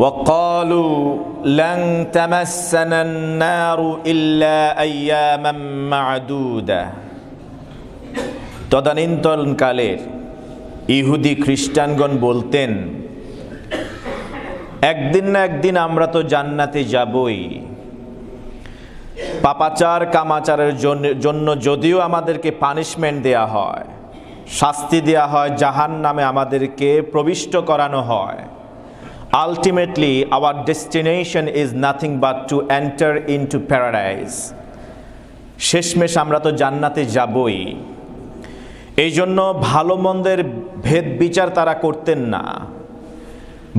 وقالوا لن تمسنا النار إلا أياما معدودة। তদানীন্তনকালের ইহুদি খ্রিস্টানগণ বলতেন, একদিন না একদিন আমরা তো জান্নাতে যাবই। পাপাচার কামাচারের জন্য যদিও আমাদেরকে পানিশমেন্ট দেয়া হয়, শাস্তি দেয়া হয়, জাহান্নামে আমাদেরকে প্রবিষ্ট করানো হয়, ultimately hour destination is nothing but to enter into paradise. শেষমেশ আমরা তো জান্নাতে যাবই। এই জন্য ভালো মন্দের ভেদ বিচার তারা করতেন না।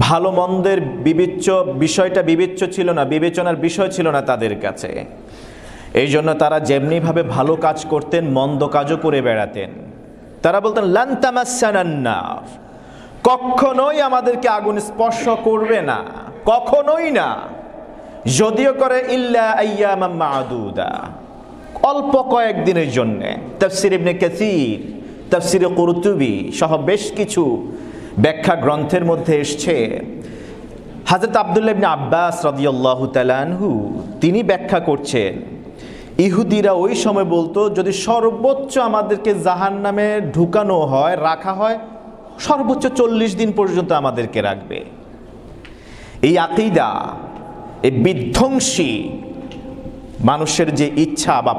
ভালো মন্দের বিষয়টা ছিল না, বিবেচনার বিষয় ছিল না তাদের কাছে। এই জন্য তারা যেমনিভাবে ভালো কাজ করতেন, মন্দ কাজও করে বেড়াতেন। তারা বলতেন লান তামাসসানান নার, কখনোই আমাদেরকে আগুন স্পর্শ করবে না, কখনোই না। যদিও করে ইল্লা আইয়ামাম মা'দুদা, অল্প কয়েকদিনের জন্য। তাফসীর ইবনে কাসীর, তাফসীর কুরতুবী সহ বেশ কিছু ব্যাখ্যা গ্রন্থের মধ্যে এসছে। হযরত আব্দুল্লাহ ইবনে আব্বাস রাদিয়াল্লাহু তাআলা আনহু তিনি ব্যাখ্যা করছেন, ইহুদিরা ওই সময় বলতো, যদি সর্বোচ্চ আমাদেরকে জাহান্নামে ঢুকানো হয়, রাখা হয়, সর্বোচ্চ 40 দিন পর্যন্ত আমাদেরকে রাখবে। এই আকীদা, এই বিধ্বংসী মানুষের যে ইচ্ছা বা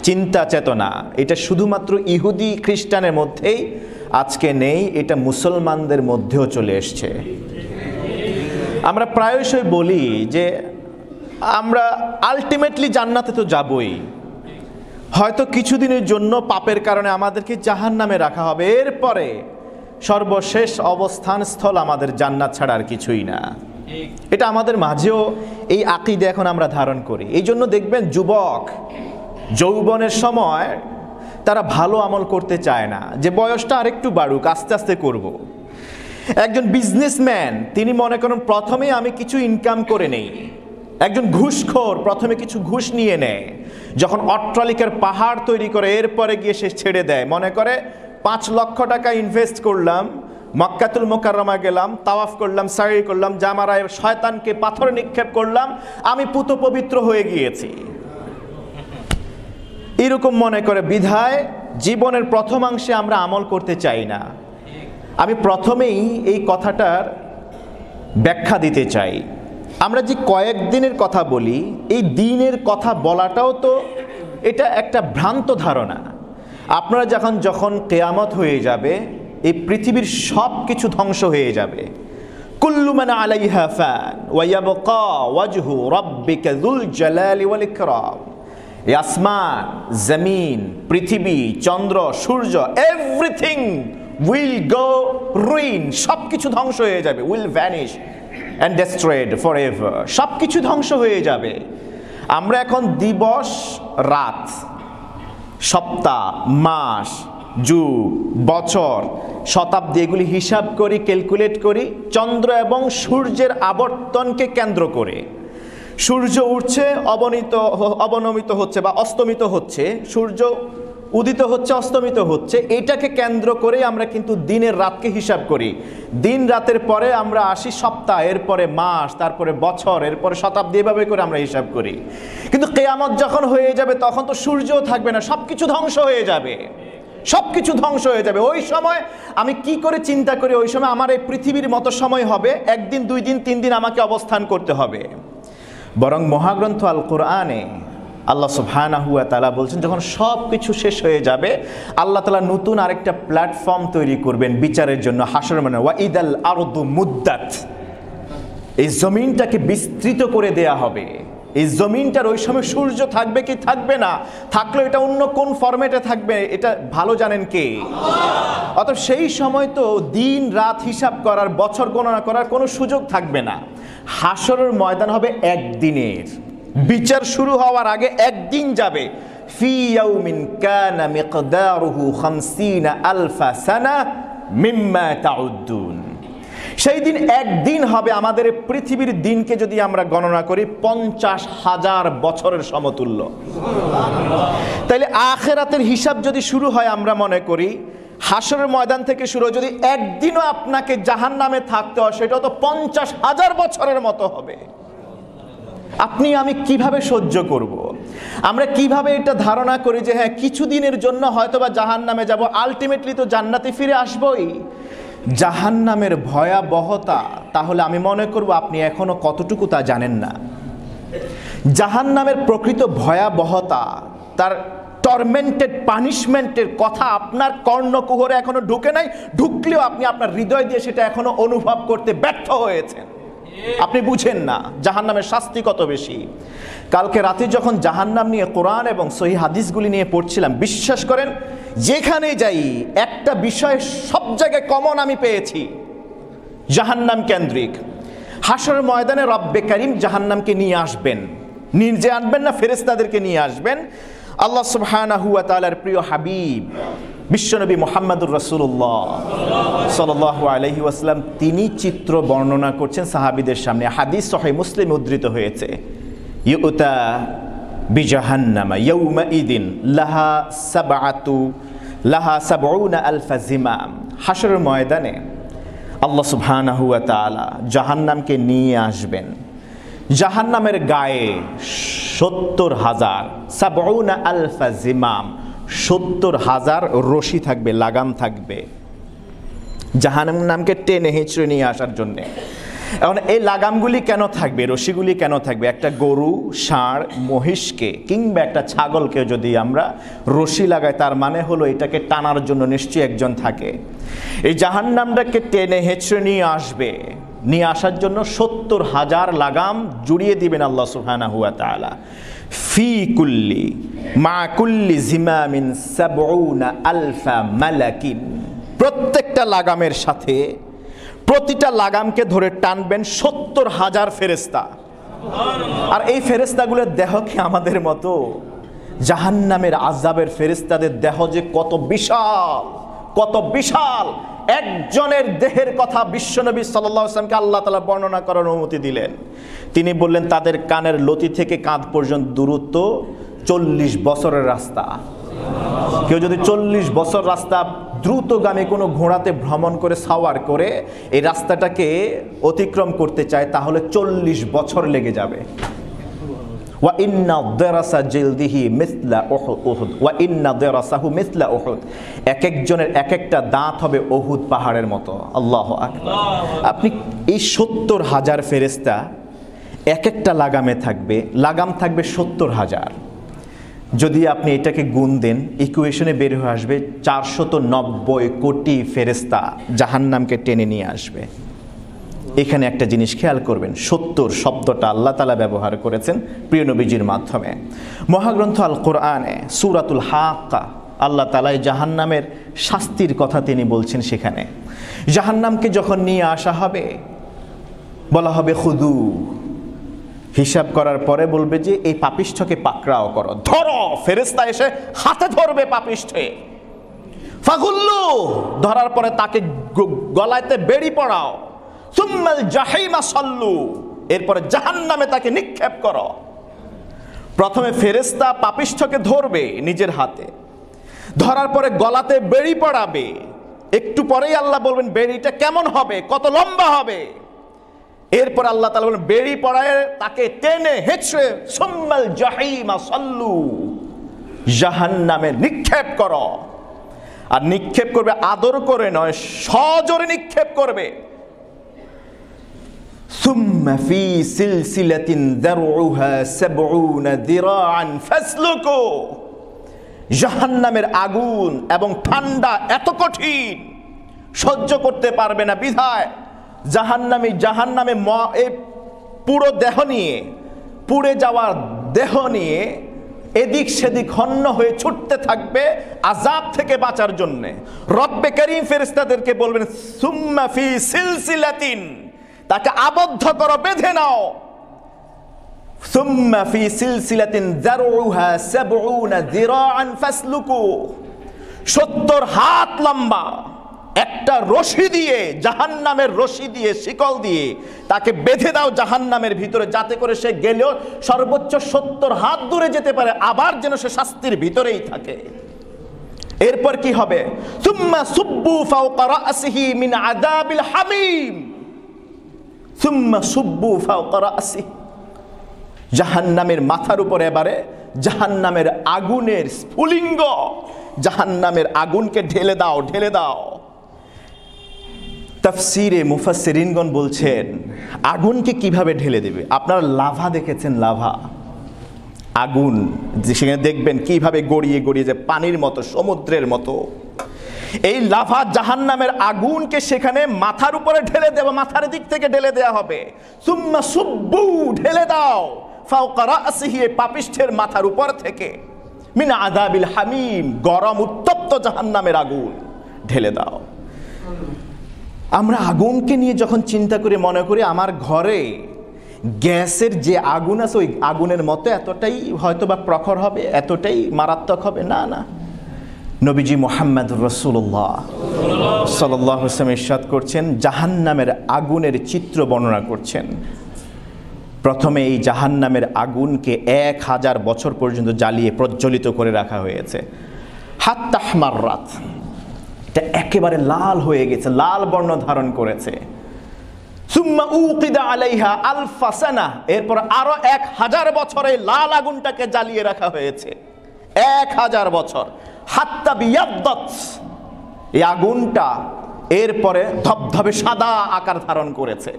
চিন্তা চেতনা, এটা শুধুমাত্র ইহুদি খ্রিস্টানের মধ্যেই আজকে নেই, এটা মুসলমানদের মধ্যেও চলে এসছে। আমরা প্রায়শই বলি যে আমরা আলটিমেটলি জান্নাতে তো যাবই, হয়তো কিছুদিনের জন্য পাপের কারণে আমাদেরকে জাহান্নামে রাখা হবে, এরপরে সর্বশেষ অবস্থান স্থল আমাদের জান্নাত ছাড়া আর কিছুই না। এটা আমাদের মাঝেও এই আকীদা এখন আমরা ধারণ করি। এই জন্য দেখবেন যুবক যৌবনের সময় তারা ভালো আমল করতে চায় না, যে বয়সটা আরেকটু বাড়ুক, আস্তে আস্তে করব। একজন বিজনেসম্যান তিনি মনে করেন প্রথমে আমি কিছু ইনকাম করে নেই। একজন ঘুষখোর প্রথমে কিছু ঘুষ নিয়ে নেয়, যখন অট্টালিকার পাহাড় তৈরি করে এরপরে গিয়ে সে ছেড়ে দেয়। মনে করে 5 লক্ষ টাকা ইনভেস্ট করলাম, মক্কাতুল মুকাররমা গেলাম, তাওয়াফ করলাম, সাই করলাম, জামারায় শয়তানকে পাথর নিক্ষেপ করলাম, আমি পুত পবিত্র হয়ে গিয়েছি। এরকম মনে করে বিধায় জীবনের প্রথমাংশে আমরা আমল করতে চাই না। আমি প্রথমেই এই কথাটার ব্যাখ্যা দিতে চাই। আমরা যে কয়েকদিনের কথা বলি, এই দিনের কথা বলাটাও তো এটা একটা ভ্রান্ত ধারণা। আপনারা যখন কিয়ামত হয়ে যাবে, এই পৃথিবীর সব কিছু ধ্বংস হয়ে যাবে। কুল্লু মান আলাইহা ফান ওয়া ইয়াবকা ওয়াজহু রাব্বিকা যুল জালালি ওয়াল ইকরাম। এই আসমান, জমিন, পৃথিবী, চন্দ্র, সূর্য, এভরিথিং উইল গো রুইন, সব কিছু ধ্বংস হয়ে যাবে। Will vanish and destroyed for ever, সব কিছু ধ্বংস হয়ে যাবে। আমরা এখন দিবস, রাত, সপ্তাহ, মাস, যুগ, বছর, শতাব্দী এগুলি হিসাব করি, ক্যালকুলেট করি চন্দ্র এবং সূর্যের আবর্তনকে কেন্দ্র করে। সূর্য উঠছে, অবনমিত হচ্ছে বা অস্তমিত হচ্ছে, সূর্য উদিত হচ্ছে, অস্তমিত হচ্ছে, এটাকে কেন্দ্র করে আমরা কিন্তু দিনের রাতকে হিসাব করি। দিন রাতের পরে আমরা আসি সপ্তাহ, এরপরে মাস, তারপরে বছর, এরপরে শতাব্দী, এভাবে করে আমরা হিসাব করি। কিন্তু কিয়ামত যখন হয়ে যাবে তখন তো সূর্যও থাকবে না, সব কিছু ধ্বংস হয়ে যাবে, সব কিছু ধ্বংস হয়ে যাবে। ওই সময় আমি কি করে চিন্তা করি, ওই সময় আমার এই পৃথিবীর মতো সময় হবে, 1 দিন 2 দিন 3 দিন আমাকে অবস্থান করতে হবে। বরং মহাগ্রন্থ আল কোরআনে আল্লাহ সুবহানাহু ওয়া তাআলা বলছেন, যখন সব কিছু শেষ হয়ে যাবে আল্লাহ তাআলা নতুন আরেকটা প্ল্যাটফর্ম তৈরি করবেন বিচারের জন্য, হাসর মানে ওয়া ইদাল আরদু মুদ্দাত। এই জমিনটাকে বিস্তৃত করে দেয়া হবে। এই জমিনটার ওই সময় সূর্য থাকবে কি থাকবে না, থাকলে এটা অন্য কোন ফরম্যাটে থাকবে এটা ভালো জানেন কে? অতএব সেই সময় তো দিন রাত হিসাব করার, বছর গণনা করার কোনো সুযোগ থাকবে না। হাসরের ময়দান হবে একদিনের, বিচার শুরু হওয়ার আগে একদিন যাবে। ফি ইয়াউমিন কানা মিকদারুহু 50 আলফা সানা মিম্মা তাউদ্দুন। সেই দিন একদিন হবে আমাদের পৃথিবীর দিনকে যদি আমরা গণনা করি 50,000 বছরের সমতুল্য। তাইলে আখিরাতের হিসাব যদি শুরু হয় আমরা মনে করি হাসরের ময়দান থেকে শুরু, যদি একদিনও আপনাকে জাহান্নামে থাকতে হয় সেটা তো 50,000 বছরের মতো হবে। আপনি আমি কিভাবে সহ্য করব? আমরা কিভাবে এটা ধারণা করি যে হ্যাঁ কিছুদিনের জন্য হয়তো বা জাহান্নামে যাব, আলটিমেটলি তো জান্নাতে ফিরে আসবই। জাহান্নামের ভয়াবহতা তাহলে আমি মনে করব আপনি এখনো কতটুকু তা জানেন না। জাহান্নামের প্রকৃত ভয়াবহতা, তার টর্মেন্টেড পানিশমেন্টের কথা আপনার কর্ণকুহরে এখনো ঢুকে নাই, ঢুকলেও আপনি আপনার হৃদয় দিয়ে সেটা এখনো অনুভব করতে ব্যর্থ হয়েছেন। আপনি বুঝেন না জাহান্নামের শাস্তি কত বেশি। কালকে রাতে যখন জাহান্নাম নিয়ে কোরআন এবং সহিহ হাদিসগুলি নিয়ে পড়ছিলাম, বিশ্বাস করেন যেখানে যাই একটা বিষয় সব জায়গায় কমন আমি পেয়েছি, জাহান্নাম কেন্দ্রিক। হাসরের ময়দানে রব্বে কারীম জাহান্নামকে নিয়ে আসবেন, নিজে আনবেন না, ফেরেশতাদেরকে নিয়ে আসবেন। আল্লাহ সুবহানাহু ওয়া তাআলার প্রিয় হাবিব বিশ্বনবী মুহাম্মদুর রাসূলুল্লাহ সাল্লাল্লাহু আলাইহি ওয়াসাল্লাম তিনি চিত্র বর্ণনা করছেন সাহাবীদের সামনে। হাদিস সহিহ মুসলিম উদ্ধৃত হয়েছে, ইউতা বিজাহান্নাম ইয়াউমাইদিন লাহা সাবউনা আলফা জিমাম। হাসরের ময়দানে আল্লাহ সুবহানাহু ওয়া তাআলা জাহান্নামকে নিয়ে আসবেন। জাহান্নামের গায়ে 70,000 সাবউনা আলফা জিমাম, 70,000 রশি থাকবে, লাগাম থাকবে জাহান্নামকে টেনে হিঁচড়ে নিয়ে আসার জন্যে। এখন এই লাগামগুলি কেন থাকবে, রশিগুলি কেন থাকবে? একটা গরু, ষাঁড়, মহিষকে কিংবা একটা ছাগলকে যদি আমরা রশি লাগাই, তার মানে হলো এটাকে টানার জন্য নিশ্চয়ই একজন থাকে। এই জাহান্নামটাকে টেনে হেঁচড়ে নিয়ে আসবে, নিয়ে আসার জন্য 70,000 লাগাম জুড়িয়ে দিবেন আল্লাহ সুবহানাহু ওয়া তাআলা। ফি কুল্লি মা কুল্লি জিমামিন সাবউনা আলফা মালাকিন। প্রত্যেকটা লাগামের সাথে প্রতিটা লাগামকে ধরে টানবেন 70,000 ফেরেশতা। আর এই ফেরেশতাগুলোর দেহ কি আমাদের মতো? জাহান্নামের আযাবের ফেরেশতাদের দেহ যে কত বিশাল, কত বিশাল! একজনের দেহের কথা বিশ্বনবী সাল্লাল্লাহু আলাইহি ওয়াসাল্লামকে আল্লাহ তাআলা বর্ণনা করার অনুমতি দিলেন। তিনি বললেন তাদের কানের লতি থেকে কাঁধ পর্যন্ত দূরত্ব 40 বছরের রাস্তা। কেউ যদি 40 বছর রাস্তা দ্রুতগামী কোনো ঘোড়াতে ভ্রমণ করে সাওয়ার করে এই রাস্তাটাকে অতিক্রম করতে চায়, তাহলে 40 বছর লেগে যাবে। ওয়া ইন্না দারাসা জিলদিহি মিসলা উহুদ, ওয়া ইন্না দারাসাহু মিসলা উহুদ। এক একজনের এক একটা দাঁত হবে উহুদ পাহাড়ের মতো। আল্লাহু আকবার। আপনি এই 70,000 ফেরেশতা এক একটা লাগামে থাকবে, লাগাম থাকবে 70,000। যদি আপনি এটাকে গুণ দেন, ইকুয়েশনে বের হয়ে আসবে 490 কোটি ফেরেশতা জাহান্নামকে টেনে নিয়ে আসবে। এখানে একটা জিনিস খেয়াল করবেন, 70 শব্দটা আল্লাহ তাআলা ব্যবহার করেছেন প্রিয় নবীজির মাধ্যমে। মহাগ্রন্থ আল কোরআনে সূরাতুল হাক্কা আল্লাহ তাআলা জাহান্নামের শাস্তির কথা তিনি বলছেন। সেখানে জাহান্নামকে যখন নিয়ে আসা হবে বলা হবে খুদু, হিসাব করার পরে বলবে যে এই পাপিষ্ঠকে পাকড়াও করো, ধরো। ফেরেশতা এসে হাতে ধরবে পাপিষ্ঠে, ফাগুল্লু, ধরার পরে তাকে গলায়তে বেড়ি পড়াও, সুম্মাল জাহিমা সাল্লু, এরপরে জাহান্নামে তাকে নিক্ষেপ করো। প্রথমে ফেরেশতা পাপিষ্ঠকে ধরবে নিজের হাতে, ধরার পরে গলাতে বেড়ি পড়াবে। একটু পরেই আল্লাহ বলবেন বেড়িটা কেমন হবে, কত লম্বা হবে। এরপর আল্লাহ তাআলা বলেন বেড়ি পড়ায় তাকে টেনে হেঁচড়ে সুম্মাল জাহিমা সাল্লু, জাহান্নামে নিক্ষেপ করো। আর নিক্ষেপ করবে আদর করে নয়, সজোরে নিক্ষেপ করবে। সুম্মা ফি সিলসিলাতিন যারউহা 70 যিরাআন ফাসলুকু। জাহান্নামের আগুন এবং ঠান্ডা এত কঠিন, সহ্য করতে পারবে না বিধায় জাহান্নামে এই পুরো দেহ নিয়ে, পুড়ে যাওয়ার দেহ নিয়ে এদিক সেদিক হন্য হয়ে ছুটতে থাকবে আযাব থেকে বাঁচার জন্যে। রব্বে কারীম ফেরেশতাদেরকে বলবেন সুম্মা ফি সিলসিলাতিন, তাকে আবদ্ধ করো, বেঁধে নাও। সুম্মা ফি সিলসিলাতিন যারউহা 70 যিরাআন ফাসলুকু, 70 হাত লম্বা একটা রশি দিয়ে, জাহান্নামের রশি দিয়ে, শিকল দিয়ে তাকে বেঁধে দাও জাহান্নামের ভিতরে, যাতে করে সে গেলেও সর্বোচ্চ 70 হাত দূরে যেতে পারে, আবার যেন সে শাস্তির ভিতরেই থাকে। এরপর কি হবে? সুম্মা সুব্বু ফাওকা রাসিহি মিন আযাবিল হামিম, সুম্মা সুব্বু ফাওকা রাসিহি, জাহান্নামের মাথার উপরে এবারে জাহান্নামের আগুনের স্ফুলিঙ্গ, জাহান্নামের আগুনকে ঢেলে দাও, ঢেলে দাও। তাফসিরে মুফাসসিরিনগণ বলছেন আগুনকে কিভাবে ঢেলে দেবে। আপনারা লাভা দেখেছেন, লাভা আগুন, সেখানে দেখবেন কিভাবে গড়িয়ে গড়িয়ে যে পানির মতো, সমুদ্রের মতো। এই লাভা জাহান্নামের আগুনকে সেখানে মাথার উপরে ঢেলে দেওয়া, মাথার দিক থেকে ঢেলে দেওয়া হবে। সুম্মা সুব্বু, ঢেলে দাও, ফাওকা রাসিহি, পাপিষ্ঠের মাথার উপর থেকে, মিন আযাবিল হামিম, গরম উত্তপ্ত জাহান্নামের আগুন ঢেলে দাও। আমরা আগুনকে নিয়ে যখন চিন্তা করি, মনে করি আমার ঘরে গ্যাসের যে আগুন আছে ওই আগুনের মতো এতটাই হয়তো বা প্রখর হবে, এতটাই মারাত্মক হবে। না না, নবীজি মুহাম্মদুর রাসূলুল্লাহ সাল্লাল্লাহু আলাইহি ওয়াসাল্লাম ইরশাদ করছেন, জাহান্নামের আগুনের চিত্র বর্ণনা করছেন। প্রথমে এই জাহান্নামের আগুনকে 1000 বছর পর্যন্ত জ্বালিয়ে প্রজ্বলিত করে রাখা হয়েছে। হাত্তা আহমাররাত, এটা একেবারে লাল হয়ে গেছে, লাল বর্ণ ধারণ করেছে। সুম্মা উকিদা আলাইহা আলফা সানা, এরপর আরো 1000 বছরে লাল আগুনটাকে জ্বালিয়ে রাখা হয়েছে, 1000 বছর। হাত্তা বিয়াদ্দাত, এই আগুনটা এরপরে ধবধবে সাদা আকার ধারণ করেছে।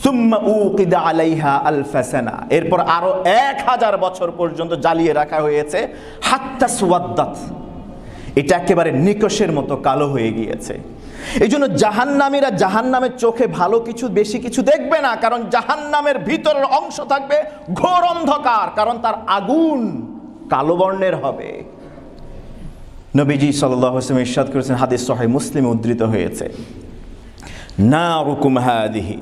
সুম্মা উকিদা আলাইহা আলফা সানা, এরপর আরো 1000 বছর পর্যন্ত জ্বালিয়ে রাখা হয়েছে। হাত্তা সুওয়াদ্দাত, এটা একেবারে নিকশের মতো কালো হয়ে গিয়েছে। এই জন্য জাহান্নামীরা জাহান্নামের চোখে ভালো কিছু, বেশি কিছু দেখবে না, কারণ জাহান্নামের ভিতরের অংশ থাকবে ঘোর অন্ধকার, কারণ তার আগুন কালো বর্ণের হবে। নবীজি সাল্লাল্লাহু আলাইহি ওয়াসাল্লাম ইরশাদ করেছেন, হাদিস সহিহ মুসলিমে উদ্ধৃত হয়েছে, নারুকুম হাদিহি,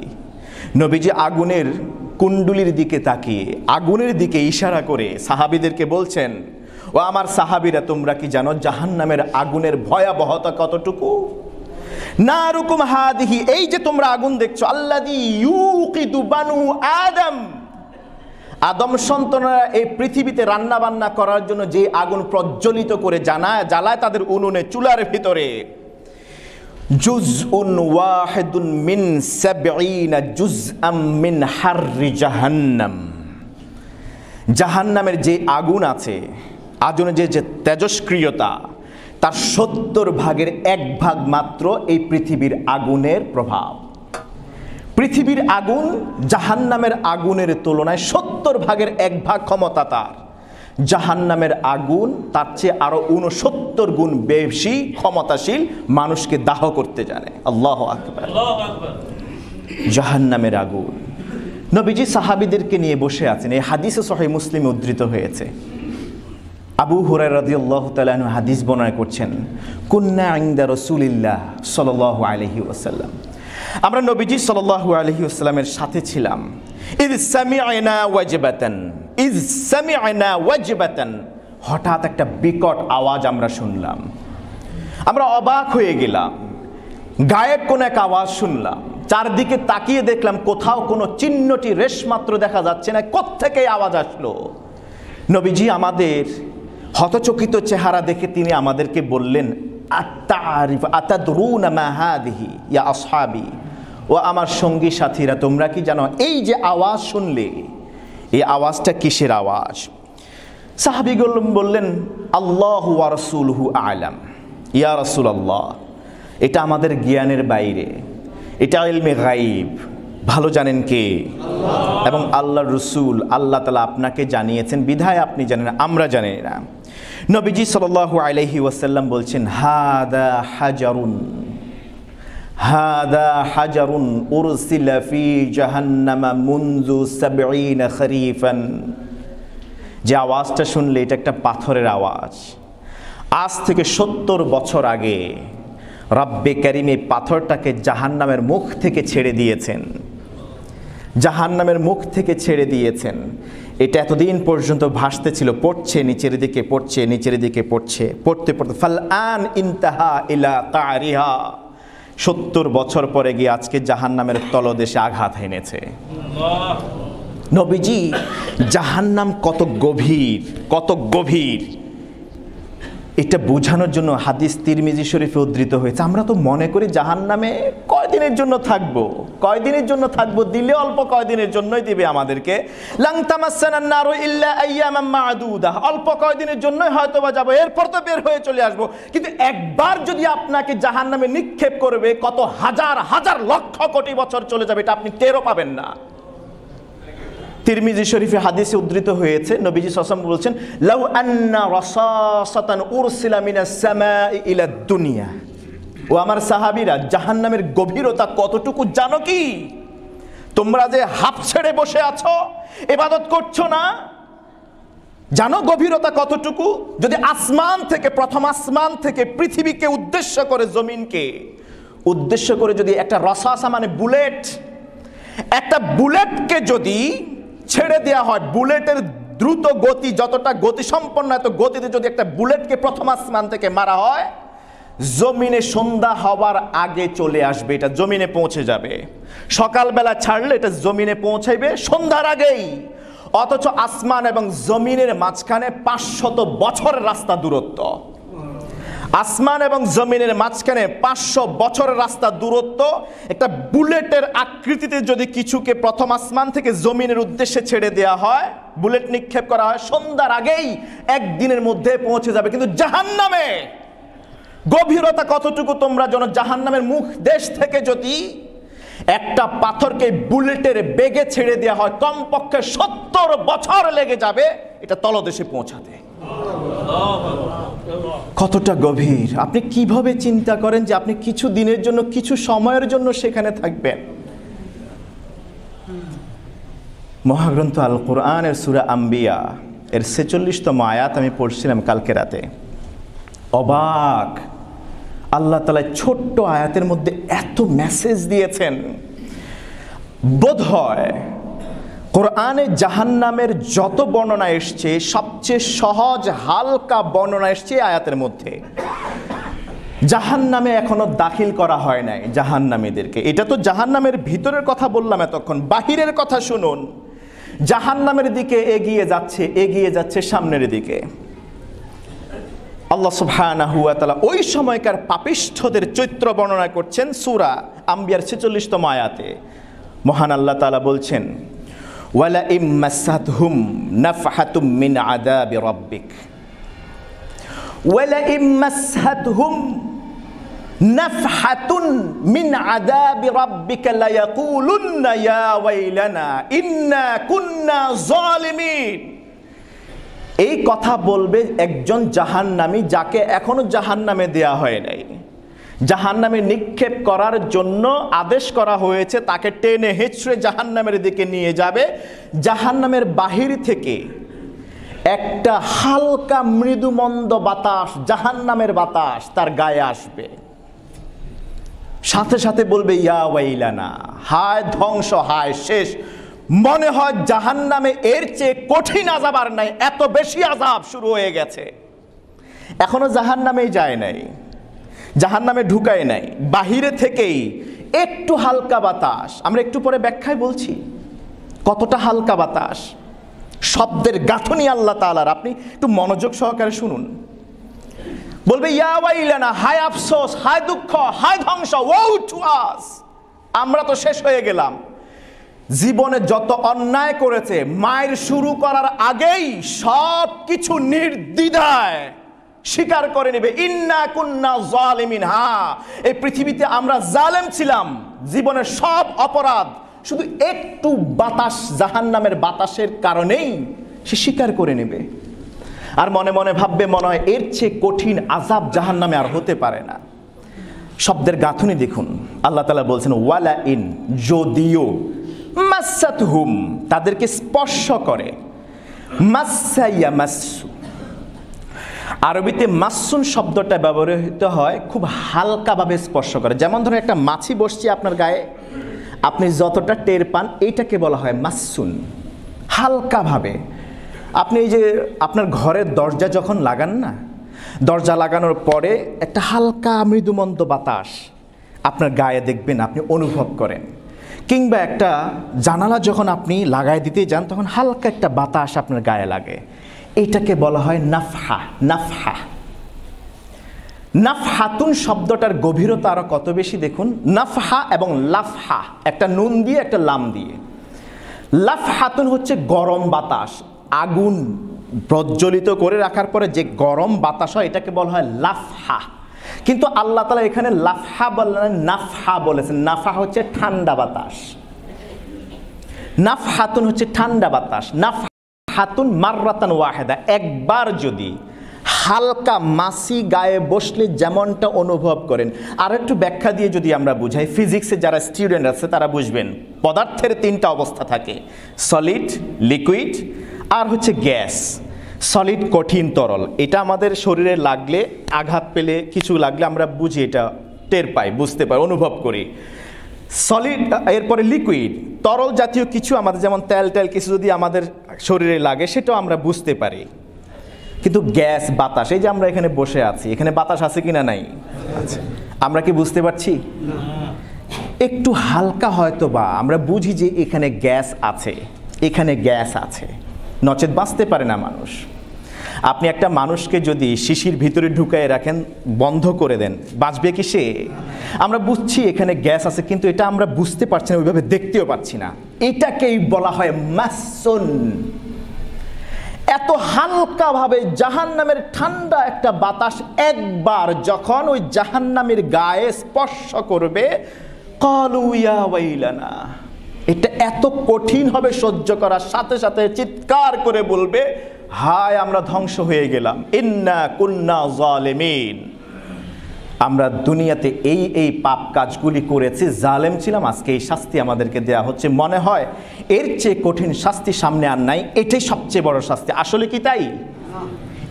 নবীজি আগুনের কুণ্ডুলির দিকে তাকিয়ে, আগুনের দিকে ইশারা করে সাহাবীদেরকে বলছেন, ও আমার সাহাবীরা, তোমরা কি জানো জাহান্নামের আগুনের ভয়াবহতা কতটুকু? নারুকুম হাদিহি, এই যে তোমরা আগুন দেখছো, আল্লাযী ইউকিদু বানু আদম, আদম সন্তানরা এই পৃথিবীতে রান্না বান্না করার জন্য যে আগুন প্রজ্বলিত করে জ্বালায় তাদের উনুনে, চুলার ভিতরে, জুজউন ওয়াহিদুন মিন 70 জুজআম মিন হাররি জাহান্নাম, জাহান্নামের যে আগুন আছে, আগুনের যে তেজস্ক্রিয়তা, তার 70 ভাগের 1 ভাগ মাত্র এই পৃথিবীর আগুনের প্রভাব। পৃথিবীর আগুন জাহান্নামের আগুনের তুলনায় 70 ভাগের 1 ভাগ ক্ষমতা তার। জাহান্নামের আগুন তার চেয়ে আরো 69 গুণ বেশি ক্ষমতাশীল, মানুষকে দাহ করতে জানে। আল্লাহু আকবার, আল্লাহু আকবার। জাহান্নামের আগুন, নবীজি সাহাবীদেরকে নিয়ে বসে আছেন, এই হাদিসে সহিহ মুসলিমে উদ্ধৃত হয়েছে। আবু হুরায়রা রাদিয়াল্লাহু তাআলা আনহু হাদিস বর্ণনা করছেন, কুন্না ইনদা রাসূলিল্লাহ সাল্লাল্লাহু আলাইহি ওয়াসাল্লাম, আমরা নবীজি সাল্লাল্লাহু আলাইহি ওয়াসাল্লামের সাথে ছিলাম। ইয সামি'না ওয়াজবাতান, ইয সামি'না ওয়াজবাতান, হঠাৎ একটা বিকট আওয়াজ আমরা শুনলাম, আমরা অবাক হয়ে গেলাম। গায়েব কোন এক আওয়াজ শুনলাম, চারদিকে তাকিয়ে দেখলাম কোথাও কোনো চিহ্নটি রেশমাত্র দেখা যাচ্ছে না, কোত্থেকে আওয়াজ আসলো? নবীজি আমাদের হতচকিত চেহারা দেখে তিনি আমাদেরকে বললেন, আতাদরুনা মা হাদিহি ইয়া আসহাবি, ও আমার সঙ্গী সাথীরা, তোমরা কি জানো এই যে আওয়াজ শুনলে, এই আওয়াজটা কিসের আওয়াজ? সাহাবীগণ বললেন, আল্লাহু ওয়া রাসূলুহু আ'লাম, ইয়া রাসূলুল্লাহ, এটা আমাদের জ্ঞানের বাইরে, এটা ইলমে গায়ব, ভালো জানেন কে? আল্লাহ, এবং আল্লাহর রাসূল, আল্লাহ তাআলা আপনাকে জানিয়েছেন বিধায় আপনি জানেন, আমরা জানি না। নবীজি সাল্লাল্লাহু আলাইহি ওয়াসাল্লাম বলছেন, হাদা হাজারুন, হাদা হাজারুন উরসিলা ফি জাহান্নামা মুনযু 70 খরিফান, যে আওয়াজটা শুনলে এটা একটা পাথরের আওয়াজ। আজ থেকে 70 বছর আগে রব্বে কারীম এই পাথরটাকে জাহান্নামের মুখ থেকে ছেড়ে দিয়েছেন, জাহান্নামের মুখ থেকে ছেড়ে দিয়েছেন। এটা এতদিন পর্যন্ত ভাসতে ছিল, পড়ছে নিচের দিকে, পড়ছে নিচের দিকে, পড়ছে, পড়তে পড়তে ফাল আন ইনতাহা ইলা তারিহা, 70 বছর পরে গিয়ে আজকে জাহান্নামের তলদেশে আঘাত এনেছে। নবীজি জাহান্নাম কত গভীর, কত গভীর এটা বোঝানোর জন্য হাদিস তিরমিজি শরীফে উদ্ধৃত হয়েছে। আমরা তো মনে করি জাহান্নামে কয়দিনের জন্য থাকবো, কয়দিনের জন্য থাকবো, দিলে অল্প কয়দিনের জন্যই দিবে আমাদেরকে। লাং তামাসসানান নারু ইল্লা আইয়ামাম মা'দুদা, অল্প কয়দিনের জন্যই হয়তো বা যাবো, এরপর তো বের হয়ে চলে আসবো। কিন্তু একবার যদি আপনাকে জাহান্নামে নিক্ষেপ করবে, কত হাজার হাজার লক্ষ কোটি বছর চলে যাবে, এটা আপনি টেরও পাবেন না। তিরমিজি শরীফে হাদিসে উদ্ধৃত হয়েছে, নবীজি সাল্লাল্লাহু আলাইহি ওয়াসাল্লাম বলেছেন, লাউ আন্না রাসাসাতান উরসিলা মিনাস সামাই ইলা দুনিয়া। ও আমার সাহাবীরা, জাহান্নামের গভীরতা কতটুকু জানো কি? তোমরা যে হাফ ছেড়ে বসে আছো, ইবাদত করছো না, জানো গভীরতা কতটুকু? যদি আসমান থেকে, প্রথম আসমান থেকে পৃথিবীকে উদ্দেশ্য করে, জমিনকে উদ্দেশ্য করে যদি একটা রসাসা মানে বুলেট, একটা বুলেটকে যদি ছেড়ে দেওয়া হয়, বুলেটের দ্রুত গতি যতটা গতি সম্পন্ন, এত গতিতে যদি একটা বুলেটকে প্রথম আসমান থেকে মারা হয়, জমিনে সন্ধ্যা হওয়ার আগে চলে আসবে, এটা জমিনে পৌঁছে যাবে। সকালবেলা ছাড়লে এটা জমিনে পৌঁছাইবে সন্ধ্যার আগেই। অথচ আসমান এবং জমিনের মাঝখানে 500 বছরের রাস্তা দূরত্ব। আসমান এবং জমিনের মাঝখানে 500 বছরের রাস্তা দূরত্ব। একটা বুলেটের আকৃতিতে যদি কিছুকে প্রথম আসমান থেকে জমিনের উদ্দেশ্যে ছেড়ে দেওয়া হয়, বুলেট নিক্ষেপ করা হয়, সন্ধ্যার আগেই একদিনের মধ্যে পৌঁছে যাবে। কিন্তু জাহান্নামে গভীরতা কতটুকু তোমরা জানো? জাহান্নামের মুখ দেশ থেকে যদি একটা পাথরকে বুলেটের বেগে ছেড়ে দেওয়া হয়, কমপক্ষে 70 বছর লেগে যাবে এটা তলদেশে পৌঁছাতে। কতটা গভীর! আপনি কিভাবে চিন্তা করেন যে আপনি কিছু দিনের জন্য, কিছু সময়ের জন্য সেখানে থাকবেন? মহাগ্রন্থ আল কোরআনের সূরা আম্বিয়া এর 46তম আয়াত আমি পড়ছিলাম কালকে রাতে। অবাক! আল্লাহ তাআলা ছোট্ট আয়াতের মধ্যে এত মেসেজ দিয়েছেন। বোধহয় কোরআনে জাহান্নামের যত বর্ণনা এসছে, সবচেয়ে সহজ হালকা বর্ণনা এসছে আয়াতের মধ্যে। জাহান্নামে এখনো দাখিল করা হয় নাই জাহান্নামীদেরকে। এটা তো জাহান্নামের ভিতরের কথা বললাম এতক্ষণ, বাহিরের কথা শুনুন। জাহান্নামের দিকে এগিয়ে যাচ্ছে, এগিয়ে যাচ্ছে সামনের দিকে। আল্লাহ সুবহানাহু ওয়া তাআলা ওই সময়কার পাপিষ্ঠদের চরিত্র বর্ণনা করছেন সূরা আম্বিয়ার 46তম আয়াতে। মহান আল্লাহ তাআলা বলছেন, ওয়ালা ইম্মাসাতহুম নাফহাতুম মিন আযাবি রাব্বিক, ওয়ালা ইম্মাসাতহুম নাফহাতুন মিন আযাবি রাব্বিকা লায়াকুলুন্না ইয়া ওয়াইলানা ইন্না কুন্না যালিমিন। এই কথা বলবে একজন জাহান্নামী, যাকে এখনো জাহান্নামে দেয়া হয় নাই। জাহান্নামে নিক্ষেপ করার জন্য আদেশ করা হয়েছে, তাকে টেনে হেঁচড়ে জাহান্নামের দিকে নিয়ে যাবে। জাহান্নামের বাহির থেকে একটা হালকা মৃদুমন্দ বাতাস, জাহান্নামের বাতাস তার গায়ে আসবে। সাথে সাথে বলবে, ইয়া ওয়াইলানা, হায় ধ্বংস, হায় শেষ। মনে হয় জাহান্নামে এর চেয়ে কঠিন আযাব আর নাই, এত বেশি আযাব শুরু হয়ে গেছে। এখনো জাহান্নামেই যায় নাই, জাহান্নামে ঢুকায় নাই, বাহিরে থেকেই একটু হালকা বাতাস। আমরা একটু পরে ব্যাখ্যায় বলছি কতটা হালকা বাতাস। শব্দের গাঁথনি আল্লাহ তাআলার, আপনি একটু মনোযোগ সহকারে শুনুন। বলবে, ইয়া ওয়াইলানা, হায় আফসোস, হায় দুঃখ, হায় ধ্বংস, ওয়াউ টু আস, আমরা তো শেষ হয়ে গেলাম। জীবনে যত অন্যায় করেছে, মায়ের শুরু করার আগেই সব কিছু নির্দ্বিধায় স্বীকার করে নেবে, ইন্না কুন্না যালিমিন। হ্যাঁ, এই পৃথিবীতে আমরা জালেম ছিলাম, জীবনের সব অপরাধ শুধু একটু বাতাস, জাহান্নামের বাতাসের কারণেই সে স্বীকার করে নেবে। আর মনে মনে ভাববে, মনে হয় এর চেয়ে কঠিন আযাব জাহান্নামে আর হতে পারে না। শব্দের গাঁথনি দেখুন, আল্লাহ তাআলা বলছেন, ওয়ালা ইন, যদিও, মাসাতহুম, তাদেরকে স্পর্শ করে। মাসসা ইয়ামাসসু, আরবিতে মাসসুন শব্দটা ব্যবহৃত হয় খুব হালকাভাবে স্পর্শ করে। যেমন ধরুন একটা মাছি বসছে আপনার গায়ে, আপনি যতটা টের পান, এইটাকে বলা হয় মাসসুন, হালকাভাবে। আপনি এই যে আপনার ঘরের দরজা যখন লাগান না, দরজা লাগানোর পরে একটা হালকা মৃদুমন্দ বাতাস আপনার গায়ে দেখবেন, আপনি অনুভব করেন। কিংবা একটা জানালা যখন আপনি লাগাই দিতে যান, তখন হালকা একটা বাতাস আপনার গায়ে লাগে, এটাকে বলা হয় নাফহা। নাফহা নাফহাতুন শব্দটার গভীরতা আরো কত বেশি দেখুন। নাফহা এবং লাফহা, একটা নুন দিয়ে একটা লাম দিয়ে। লাফহাতুন হচ্ছে গরম বাতাস, আগুন প্রজ্বলিত করে রাখার পরে যে গরম বাতাস হয় এটাকে বলা হয় লাফহা। কিন্তু আল্লাহ তাআলা এখানে লাফহা বললেন, নাফহা বলেছেন। নাফহা হচ্ছে ঠান্ডা বাতাস, নাফহাতুন হচ্ছে ঠান্ডা বাতাস। নাফহাতুন মাররাতান ওয়াহিদা, একবার যদি হালকা মাছি গায়ে বসলে যেমনটা অনুভব করেন। আর একটু ব্যাখ্যা দিয়ে যদি আমরা বুঝাই, ফিজিক্সে যারা স্টুডেন্ট আছে তারা বুঝবেন, পদার্থের তিনটা অবস্থা থাকে, সলিড, লিকুইড আর হচ্ছে গ্যাস। সলিড কঠিন তরল, এটা আমাদের শরীরে লাগলে, আঘাত পেলে, কিছু লাগলে আমরা বুঝি, এটা টের পাই, বুঝতে পারি, অনুভব করি। সলিড, এরপরে লিকুইড, তরল জাতীয় কিছু আমাদের, যেমন তেল টেল কিছু যদি আমাদের শরীরে লাগে সেটাও আমরা বুঝতে পারি। কিন্তু গ্যাস, বাতাস, এই যে আমরা এখানে বসে আছি, এখানে বাতাস আছে কিনা নাই, আচ্ছা, আমরা কি বুঝতে পারছি? একটু হালকা হয়তো বা আমরা বুঝি যে এখানে গ্যাস আছে, এখানে গ্যাস আছে, নচেত বাঁচতে পারে না মানুষ। আপনি একটা মানুষকে যদি শিশির ভিতরে ঢুকায় রাখেন, বন্ধ করে দেন, বাঁচবে কি সে? আমরা বুঝছি এখানে গ্যাস আছে, কিন্তু এটা আমরা বুঝতে পারছি না, ওইভাবে দেখতেও পাচ্ছি না। এটাকেই বলা হয় মাসুন। এত হালকাভাবে জাহান্নামের ঠান্ডা একটা বাতাস একবার যখন ওই জাহান্নামের গায়ে স্পর্শ করবে, ক্বালু ইয়া ওয়াইলানা, এটা এত কঠিন হবে সহ্য করার, সাথে সাথে চিৎকার করে বলবে, হায় আমরা ধ্বংস হয়ে গেলাম, ইন্না কুন্না জালিমিন, আমরা দুনিয়াতে এই পাপ কাজগুলি করেছি, জালেম ছিলাম, আজকে এই শাস্তি আমাদেরকে দেয়া হচ্ছে। মনে হয় এর চেয়ে কঠিন শাস্তি সামনে আর নাই, এটাই সবচেয়ে বড় শাস্তি। আসলে কি তাই?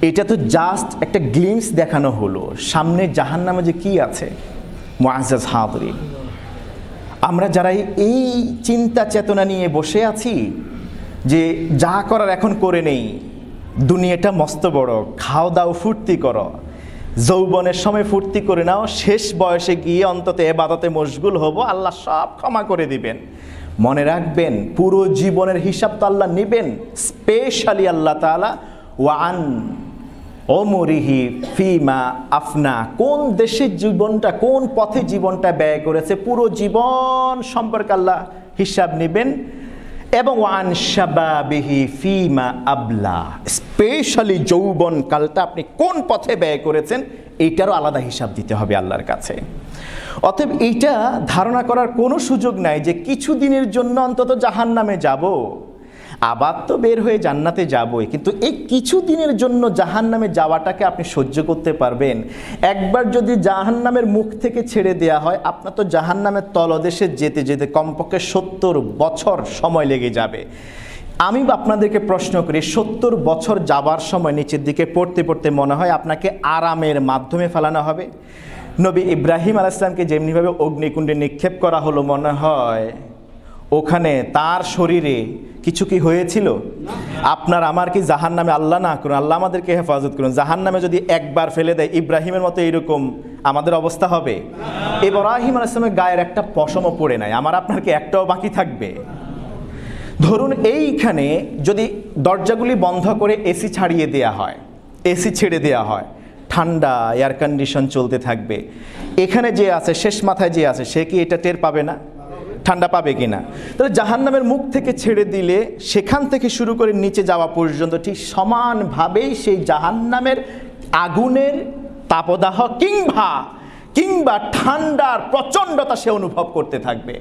এটা তো জাস্ট একটা গ্লিমস দেখানো হলো, সামনে জাহান্নামে যে কি আছে। মুআজ্জাজ হাদিরিন, আমরা যারা এই চিন্তা চেতনা নিয়ে বসে আছি যে যা করার এখন করে নেই, দুনিয়াটা মস্ত বড়, খাও দাও ফুর্তি করো, যৌবনের সময় ফুর্তি করে নাও, শেষ বয়সে গিয়ে অন্তত ইবাদতে মশগুল হব, আল্লাহ সব ক্ষমা করে দিবেন। মনে রাখবেন, পুরো জীবনের হিসাব তো আল্লাহ নেবেন, স্পেশালি আল্লাহ তাআলা ওয়ান ওমরিহি ফিমা আফনা, কোন দেশের জীবনটা, কোন পথে জীবনটা ব্যয় করেছে, পুরো জীবন সম্পর্কে আল্লাহ হিসাব নেবেন। এবং ওয়ান শাবাবিহি ফিমা আবলা, স্পেশালি যৌবন কালটা আপনি কোন পথে ব্যয় করেছেন, এইটারও আলাদা হিসাব দিতে হবে আল্লাহর কাছে। অতএব এইটা ধারণা করার কোনো সুযোগ নাই যে কিছু দিনের জন্য অন্তত জাহান্নামে যাব, আবার তো বের হয়ে জান্নাতে যাবই, কিন্তু এই কিছু দিনের জন্য জাহান্নামে যাওয়াটাকে আপনি সহ্য করতে পারবেন? একবার যদি জাহান্নামের মুখ থেকে ছেড়ে দেয়া হয়, আপনার তো জাহান্নামের তলদেশে যেতে যেতে কমপক্ষে 70 বছর সময় লেগে যাবে। আমি আপনাদেরকে প্রশ্ন করি, 70 বছর যাবার সময় নিচের দিকে পড়তে পড়তে মনে হয় আপনাকে আরামের মাধ্যমে ফেলানো হবে? নবী ইব্রাহিম আলাইহিস সালামকে যেমনিভাবে অগ্নিকুণ্ডে নিক্ষেপ করা হলো, মনে হয় ওখানে তার শরীরে কিছু কি হয়েছিল? আপনার আমার কি জাহান্নামে, আল্লাহ না করুন, আল্লাহ আমাদেরকে হেফাজত করুন, জাহান্নামে যদি একবার ফেলে দেয় ইব্রাহিমের মতো এরকম আমাদের অবস্থা হবে? ইব্রাহিম আলাইহিস সালামের গায়ের একটা পশমও পড়ে নাই, আমার আপনার কি একটাও বাকি থাকবে? ধরুন এইখানে যদি দরজাগুলি বন্ধ করে এসি ছাড়িয়ে দেয়া হয়, এসি ছেড়ে দেয়া হয়, ঠান্ডা এয়ার কন্ডিশন চলতে থাকবে, এখানে যে আছে শেষ মাথায় যে আছে সে কি এটা টের পাবে না? ঠান্ডা পাবে কিনা? তাহলে জাহান্নামের মুখ থেকে ছেড়ে দিলে সেখান থেকে শুরু করে নিচে যাওয়া পর্যন্ত ঠিক সমানভাবেই সেই জাহান্নামের আগুনের তাপদাহ কিংবা ঠান্ডার প্রচণ্ডতা সে অনুভব করতে থাকবে।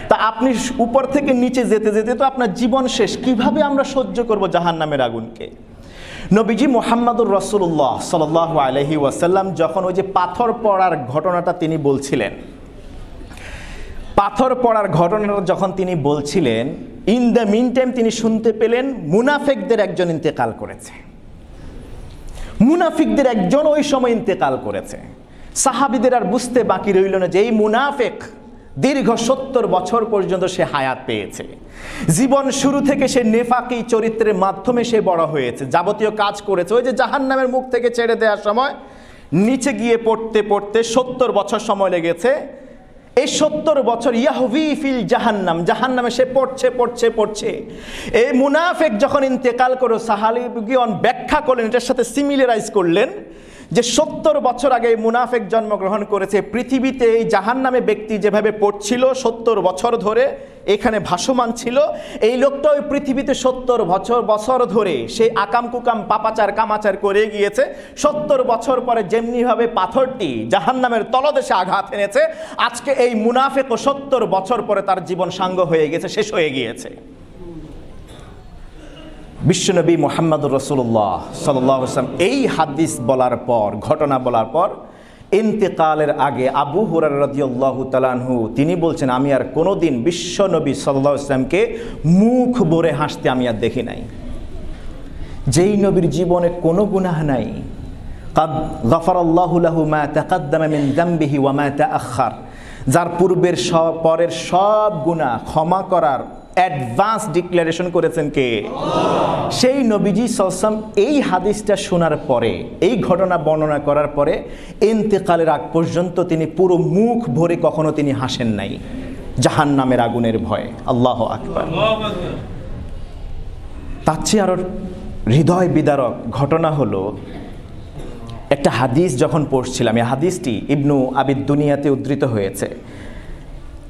তা আপনি উপর থেকে নিচে যেতে যেতে তো আপনার জীবন শেষ, কিভাবে আমরা সহ্য করব জাহান্নামের আগুনকে? নবীজি মুহাম্মদুর রাসূলুল্লাহ সাল্লাল্লাহু আলাইহি ওয়াসাল্লাম যখন ওই যে পাথর পড়ার ঘটনাটা তিনি বলছিলেন, পাথর পড়ার ঘটনাটা যখন তিনি বলছিলেন, ইন দ্য মিন টাইম তিনি শুনতে পেলেন মুনাফিকদের একজন ইন্তেকাল করেছে। মুনাফিকদের একজন ওই সময় ইন্তেকাল করেছে। সাহাবীদের আর বুঝতে বাকি রইল না যে এই মুনাফিক দীর্ঘ 70 বছর পর্যন্ত সে হায়াত পেয়েছে। জীবন শুরু থেকে সে নেফাকি চরিত্রের মাধ্যমে সে বড় হয়েছে, যাবতীয় কাজ করেছে। ওই যে জাহান্নামের মুখ থেকে ছেড়ে দেওয়ার সময় নিচে গিয়ে পড়তে পড়তে 70 বছর সময় লেগেছে। এই 70 বছর ইয়াহবি ফিল জাহান্নাম, জাহান্নামে সে পড়ছে। এই মুনাফিক যখন ইন্তেকাল করে, সাহাবীগণ ব্যাখ্যা করলেন, এটার সাথে সিমিলারাইজ করলেন যে 70 বছর আগে মুনাফিক জন্মগ্রহণ করেছে। পৃথিবীতে এই জাহান্নামে ব্যক্তি যেভাবে পড়ছিল 70 বছর ধরে এখানে ভাসমান ছিল, এই লোকটা ওই পৃথিবীতে 70 বছর ধরে সেই আকাম কুকাম পাপাচার কামাচার করে গিয়েছে। 70 বছর পরে যেমনিভাবে পাথরটি জাহান্নামের তলদেশে আঘাত এনেছে, আজকে এই মুনাফিকও 70 বছর পরে তার জীবন সাঙ্গ হয়ে গেছে, শেষ হয়ে গিয়েছে। বিশ্বনবী মুহাম্মদুর রাসূলুল্লাহ সাল্লাল্লাহু আলাইহি ওয়াসাল্লাম এই হাদিস বলার পর, ঘটনা বলার পর ইন্তেকালের আগে আবু হুরায়রা রাদিয়াল্লাহু তাআলা আনহু তিনি বলছেন, আমি আর কোনোদিন বিশ্বনবী সাল্লাল্লাহু আলাইহি ওয়াসাল্লামকে মুখ ভরে হাসতে আমি আর দেখি নাই। যেই নবীর জীবনে কোনো গুনাহ নাই, কাদ গাফারাল্লাহু লাহু মা তাকাদ্দামা মিন যামবিহি ওয়া মা তাআখার, যার পূর্বের সব পরের সব গুনাহ ক্ষমা করার অ্যাডভান্স ডিক্লারেশন করেছেন কে? সেই নবীজি সাল্লাল্লাহু আলাইহি ওয়াসাল্লাম এই হাদিসটা শোনার পরে, এই ঘটনা বর্ণনা করার পরে ইন্তেকালের আগ পর্যন্ত তিনি পুরো মুখ ভরে কখনো তিনি হাসেন নাই, জাহান্নামের আগুনের ভয়ে। আল্লাহু আকবার। তার চেয়ে আরো হৃদয় বিদারক ঘটনা হলো, একটা হাদিস যখন পড়ছিলাম, এই হাদিসটি ইবনু আবিদ দুনিয়াতে উদ্ধৃত হয়েছে।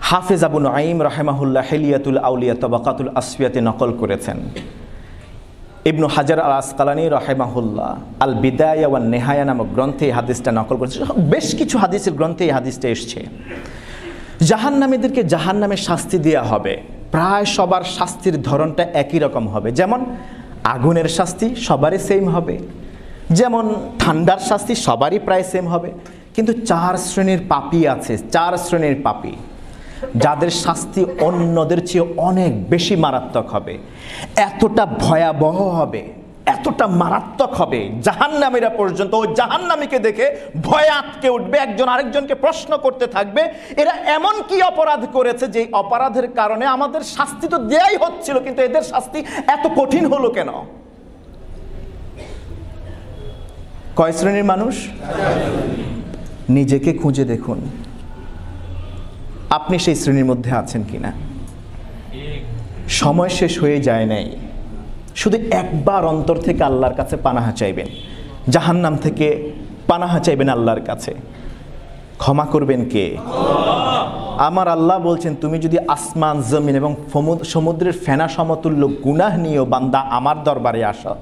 হাফেজ আবু নুআইম রাহিমাহুল্লাহ হিলিয়াতুল আউলিয়া তাবাকাতুল আসফিয়াতে নকল করেছেন। ইবনু হাজার আল আসকালানী রাহিমাহুল্লাহ আল বিদায়া ওয়ান নেহায়া নামক গ্রন্থে এই হাদিসটা নকল করেছেন। বেশ কিছু হাদিসের গ্রন্থে এই হাদিসটা এসছে। জাহান্নামীদেরকে জাহান্নামে শাস্তি দেওয়া হবে, প্রায় সবার শাস্তির ধরনটা একই রকম হবে। যেমন আগুনের শাস্তি সবারই সেম হবে, যেমন ঠান্ডার শাস্তি সবারই প্রায় সেম হবে। কিন্তু 4 শ্রেণীর পাপী আছে, 4 শ্রেণীর পাপী যাদের শাস্তি অন্যদের চেয়ে অনেক বেশি মারাত্মক হবে, এতটা ভয়াবহ হবে, এতটা মারাত্মক হবে, জাহান্নামীরা পর্যন্ত ওই জাহান্নামীকে দেখে ভয়ে আটকে উঠবে, একজন আরেকজনকে প্রশ্ন করতে থাকবে, এরা এমন কি অপরাধ করেছে যে অপরাধের কারণে আমাদের শাস্তি তো দেয়াই হচ্ছিল, কিন্তু এদের শাস্তি এত কঠিন হলো কেন? কয় শ্রেণীর মানুষ? নিজেকে খুঁজে দেখুন, আপনি সেই শ্রেণীর মধ্যে আছেন কিনা। সময় শেষ হয়ে যায় নাই, শুধু একবার অন্তর থেকে আল্লাহর কাছে পানাহা চাইবেন, জাহান্নাম থেকে পানাহা চাইবেন আল্লাহর কাছে। ক্ষমা করবেন কে? আমার আল্লাহ বলছেন, তুমি যদি আসমান জমিন এবং সমুদ্রের ফেনা সমতুল্য গুনাহ নিয়েও বান্দা আমার দরবারে আসো,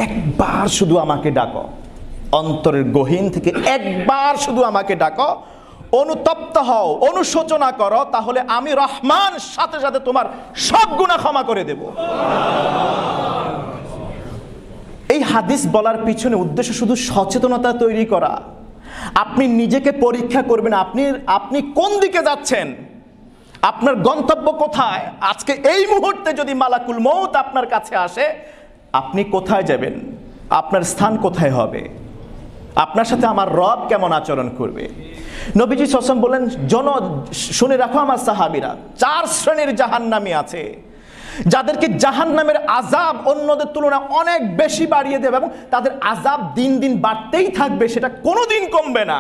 একবার শুধু আমাকে ডাকো, অন্তরের গহীন থেকে একবার শুধু আমাকে ডাকো, অনুতপ্ত হও, অনুশোচনা করো, তাহলে আমি রহমান সাথে সাথে তোমার সব গুনাহ ক্ষমা করে দেব। এই হাদিস বলার পিছনে উদ্দেশ্য শুধু সচেতনতা তৈরি করা। আপনি নিজেকে পরীক্ষা করবেন, আপনি কোন দিকে যাচ্ছেন, আপনার গন্তব্য কোথায়। আজকে এই মুহূর্তে যদি মালাকুল মউত আপনার কাছে আসে, আপনি কোথায় যাবেন, আপনার স্থান কোথায় হবে, আপনার সাথে আমার রব কেমন আচরণ করবে। নবীজি সাল্লাল্লাহু আলাইহি ওয়াসাল্লাম বলেন, শুনে রাখো আমার সাহাবীরা, 4 শ্রেণীর জাহান্নামী আছে যাদেরকে জাহান্নামের আযাব অন্যদের তুলনায় অনেক বেশি বাড়িয়ে দেবে এবং তাদের আযাব দিন দিন বাড়তেই থাকবে, সেটা কোনোদিন কমবে না।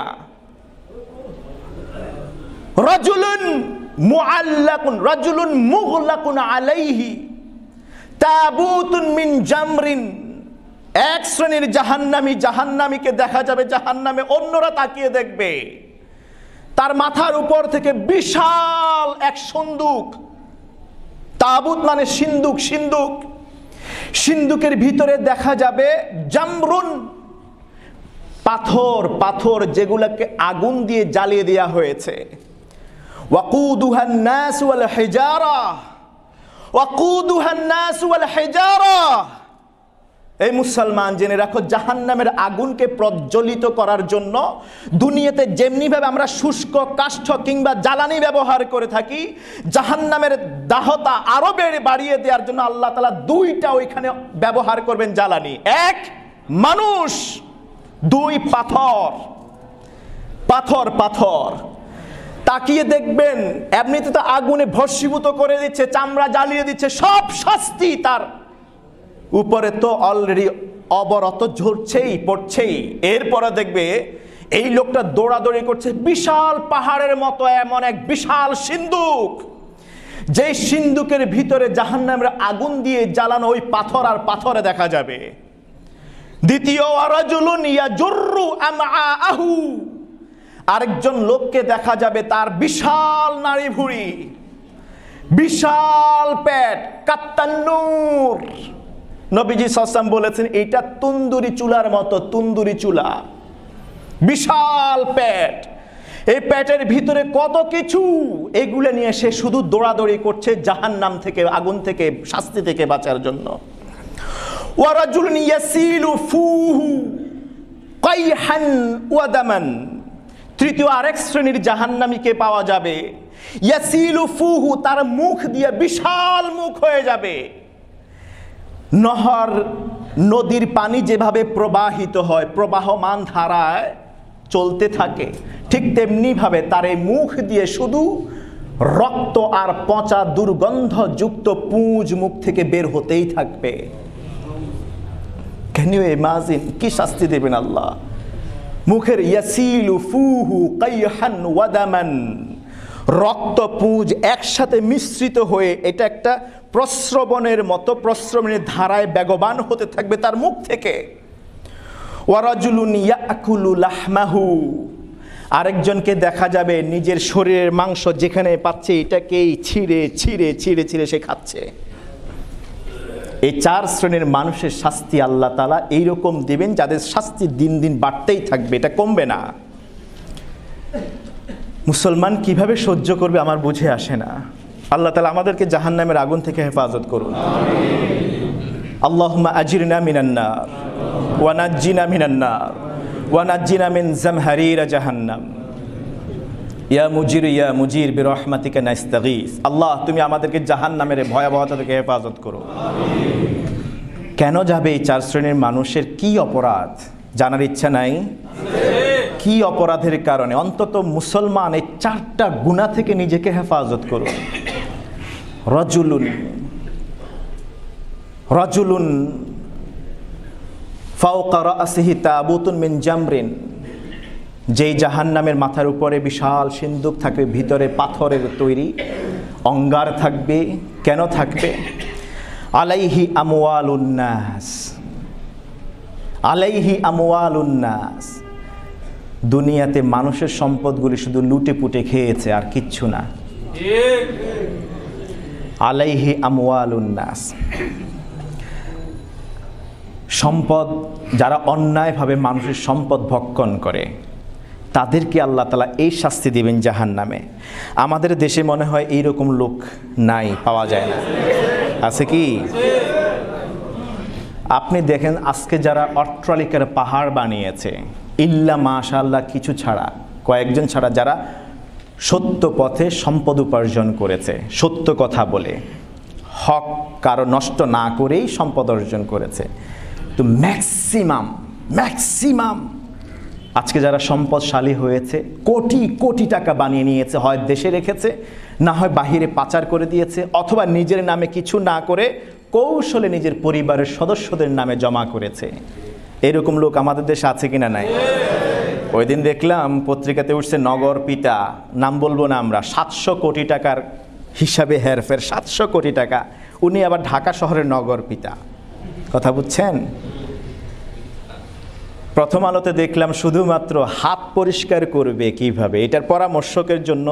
রাজুলুন মুগলাকুন আলাইহি তাবুতুন মিন জামরিন। এক শ্রেণীর জাহান্নামীকে দেখা যাবে জাহান্নামে, অন্যরা তাকিয়ে দেখবে, তার মাথার উপর থেকে বিশাল এক সিন্দুক, তাবুত মানে সিন্দুক, সিন্দুকের ভিতরে দেখা যাবে জামরুন, পাথর যেগুলোকে আগুন দিয়ে জ্বালিয়ে দেওয়া হয়েছে। ওয়াকুদুহান নাস ওয়াল হিজারা। এই মুসলমান জেনে রাখো, জাহান্নামের আগুনকে প্রজ্বলিত করার জন্য দুনিয়াতে যেমনিভাবে আমরা শুষ্ক কাষ্ঠ কিংবা জ্বালানি ব্যবহার করে থাকি, জাহান্নামের দাহতা আরো বাড়িয়ে দেওয়ার জন্য আল্লাহ তাআলা 2টা ওইখানে ব্যবহার করবেন জ্বালানি। 1 মানুষ, 2 পাথর। তাকিয়ে দেখবেন, এমনিতে তো আগুনে ভস্মীভূত করে দিচ্ছে, চামড়া জ্বালিয়ে দিচ্ছে, সব শাস্তি তার উপরে তো অলরেডি অবরত পড়ছেই। এরপরে দেখবে এই লোকটা দৌড়াদৌড়ি করছে, বিশাল পাহাড়ের মতো এমন এক বিশাল সিন্দুক, যেই সিন্দুকের ভিতরে জাহান্নামের আগুন দিয়ে জ্বালানো ওই পাথর আর পাথরে দেখা যাবে। দ্বিতীয় ওয়ারাজুলুন ইয়াজুররু আমআআহু, আরেকজন লোককে দেখা যাবে তার বিশাল নাড়ি ভুঁড়ি, বিশাল পেট, কাত্তান্নুর। নবীজি সাল্লাল্লাহু আলাইহি ওয়াসাল্লাম বলেছেন এটা তন্দুরি চুলার মতো, তন্দুরি চুলা, বিশাল পেট। এই পেটের ভিতরে কত কিছু, এগুলো নিয়ে সে শুধু দৌড়াদৌড়ি করছে জাহান্নাম থেকে, আগুন থেকে, শাস্তি থেকে বাঁচার জন্য। ওয়ারাজুলুন ইয়াসিলু ফুহু কাইহান ওয়া দামান, তৃতীয় আরেক শ্রেণীর জাহান্নামীকে পাওয়া যাবে। ইয়াসিলু ফুহু, তার মুখ দিয়ে বিশাল মুখ হয়ে যাবে। নহর, নদীর পানি যেভাবে প্রবাহিত হয়, প্রবাহমান ধারায় চলতে থাকে, ঠিক তেমনি ভাবে তার এই মুখ দিয়ে শুধু রক্ত আর পচা দুর্গন্ধযুক্ত পুঁজ মুখ থেকে বের হতেই থাকবে। ক্যান ইউ ইমাজিন কি শাস্তি দেবেন আল্লাহ? মুখের ইয়াসিলু ফুহু কাইহান ওয়া দামান, রক্ত পুঁজ একসাথে মিশ্রিত হয়ে এটা একটা প্রস্রবণের মতো, প্রস্রবণের ধারায় বেগবান হতে থাকবে তার মুখ থেকে। ওয়ারাজুলুন ইয়াকুলু লাহমাহু, আরেকজনকে দেখা যাবে নিজের শরীরের মাংস যেখানে পাচ্ছে এটাকেই ছিঁড়ে ছিঁড়ে ছিঁড়ে ছিঁড়ে সে খাচ্ছে। এই চার শ্রেণীর মানুষের শাস্তি আল্লাহ তাআলা এইরকম দিবেন, যাদের শাস্তি দিন দিন বাড়তেই থাকবে, এটা কমবে না। মুসলমান কিভাবে সহ্য করবে আমার বুঝে আসে না। আল্লাহ তাআলা আমাদেরকে জাহান্নামের আগুন থেকে হেফাজত করুন। আল্লাহুম্মা আজিরনা মিনান নার ওয়া নাজ্জিনা মিনান নার ওয়া নাজ্জিনা মিন জামহারিরা জাহান্নাম ইয়া মুজির বিরহমাতিকা নাস্তাগীস। আল্লাহ তুমি আমাদেরকে জাহান্নামের ভয়াবহতা থেকে হেফাজত করো। কেন যাবে এই চার শ্রেণীর মানুষের কি অপরাধ জানার ইচ্ছা নাই? কি অপরাধের কারণে? অন্তত মুসলমান এই চারটা গুনাহ থেকে নিজেকে হেফাজত করুন। রাজুলুন ফাওকা রাসিহি তাবুতুন মিন জামরিন, যেই জাহান্নামের মাথার উপরে বিশাল সিন্দুক থাকবে, ভিতরে পাথরের তৈরি অঙ্গার থাকবে। কেন থাকবে? আলাইহি আমওয়ালুন নাস, আলাইহি আমওয়ালুন নাস, দুনিয়াতে মানুষের সম্পদগুলি শুধু লুটে পুটে খেয়েছে আর কিচ্ছু না। আলাইহি আমওয়ালুন নাস, সম্পদ, যারা অন্যায়ভাবে মানুষের সম্পদ ভক্ষণ করে তাদেরকে আল্লাহ তাআলা এই শাস্তি দিবেন জাহান্নামে। আমাদের দেশে মনে হয় এইরকম লোক নাই, পাওয়া যায় না। আছে কি? আপনি দেখেন আজকে যারা অট্টালিকার পাহাড় বানিয়েছে, ইল্লা মাশাআল্লাহ কিছু ছাড়া, কয়েকজন ছাড়া, যারা সত্য পথে সম্পদ উপার্জন করেছে, সত্য কথা বলে, হক কারো নষ্ট না করেই সম্পদ অর্জন করেছে, তো ম্যাক্সিমাম আজকে যারা সম্পদশালী হয়েছে, কোটি কোটি টাকা বানিয়ে নিয়েছে, হয় দেশে রেখেছে, না হয় বাহিরে পাচার করে দিয়েছে, অথবা নিজের নামে কিছু না করে কৌশলে নিজের পরিবারের সদস্যদের নামে জমা করেছে। এরকম লোক আমাদের দেশে আছে কিনা? নাই। ওই দিন দেখলাম পত্রিকাতে উঠছে নগর পিতা, নাম বলবো না আমরা, 700 কোটি টাকার হিসাবে হেরফের, 700 কোটি টাকা। উনি আবার ঢাকা শহরের নগর পিতা। কথা বুঝছেন? প্রথম আলোতে দেখলাম শুধুমাত্র হাত পরিষ্কার করবে কিভাবে, এটার পরামর্শকের জন্য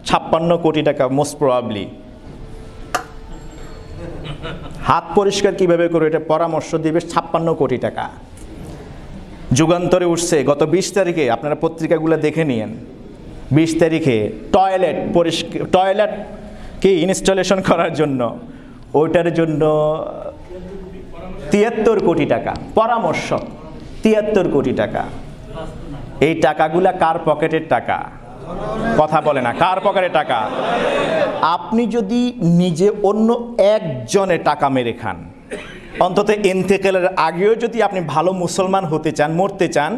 56 কোটি টাকা, মোস্ট প্রবাবলি। হাত পরিষ্কার কিভাবে করবে এটা পরামর্শ দিবে 56 কোটি টাকা। যুগান্তরে উঠছে গত 20 তারিখে, আপনারা পত্রিকাগুলো দেখে নিয়েন, 20 তারিখে টয়লেট কি ইনস্টলেশন করার জন্য, ওইটার জন্য 73 কোটি টাকা পরামর্শ, 73 কোটি টাকা। এই টাকাগুলা কার পকেটের টাকা? কথা বলে না, কার পকেটের টাকা? আপনি যদি নিজে অন্য একজনের টাকা মেরে খান, অন্তত ইন্তেকালের আগেও যদি আপনি ভালো মুসলমান হতে চান, মরতে চান,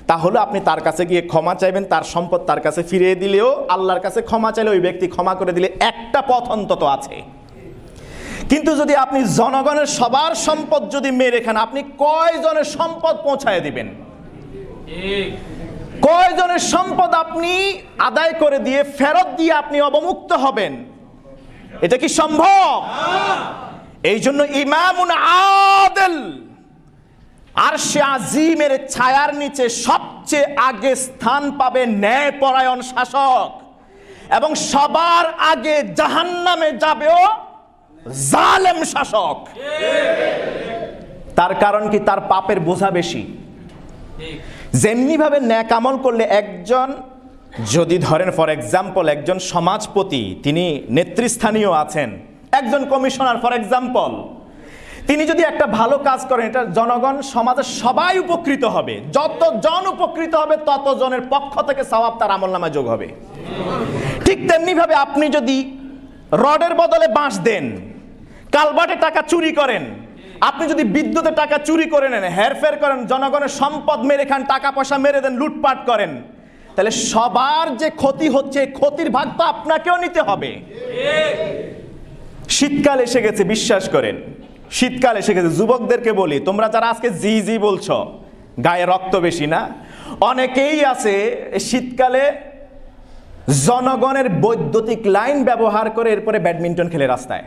তাহলে আপনি তার কাছে গিয়ে ক্ষমা চাইবেন, তার সম্পদ তার কাছে ফিরিয়ে দিলেও, আল্লাহর কাছে ক্ষমা চাইলে ওই ব্যক্তি ক্ষমা করে দিলে একটা পথ অন্তত আছে। কিন্তু যদি আপনি জনগণের সবার সম্পদ যদি মেরে খান, আপনি কয়জনের সম্পদ পৌঁছায় দিবেন? কয়জনের সম্পদ আপনি আদায় করে দিয়ে, ফেরত দিয়ে আপনি অবমুক্ত হবেন? এটা কি সম্ভব? এই জন্য ইমামুন আদিল, আরশে আজিমের ছায়ার নিচে সবচেয়ে আগে স্থান পাবে ন্যায়পরায়ণ শাসক, এবং সবার আগে জাহান্নামে যাবেও জালেম শাসক। তার কারণ কি? তার পাপের বোঝা বেশি। যেমনি ভাবে ন্যাক আমল করলে একজন, যদি ধরেন ফর এক্সাম্পল একজন সমাজপতি, তিনি নেতৃস্থানীয় আছেন, একজন কমিশনার ফর এক্সাম্পল, তিনি যদি একটা ভালো কাজ করেন, এটা জনগণ সমাজের সবাই উপকৃত হবে। যত জন উপকৃত হবে তত জনের পক্ষ থেকে সওয়াব তার আমলনামায় যোগ হবে। ঠিক তেমনি ভাবে আপনি যদি রডের বদলে বাঁশ দেন, কালবাটে টাকা চুরি করেন, আপনি যদি বিদ্যুতের টাকা চুরি করে নেন, হেরফের করেন, জনগণের সম্পদ মেরে খান, টাকা পয়সা মেরে দেন, লুটপাট করেন, তাহলে সবার যে ক্ষতি হচ্ছে, ক্ষতির ভাগ তো আপনাকেও নিতে হবে। শীতকাল এসে গেছে, বিশ্বাস করেন, শীতকাল এসে গেছে। যুবকদেরকে বলি, তোমরা যারা আজকে জি জি বলছো, গায়ে রক্ত বেশি না? অনেকেই আছে শীতকালে জনগণের বৈদ্যুতিক লাইন ব্যবহার করে এরপরে ব্যাডমিন্টন খেলে রাস্তায়।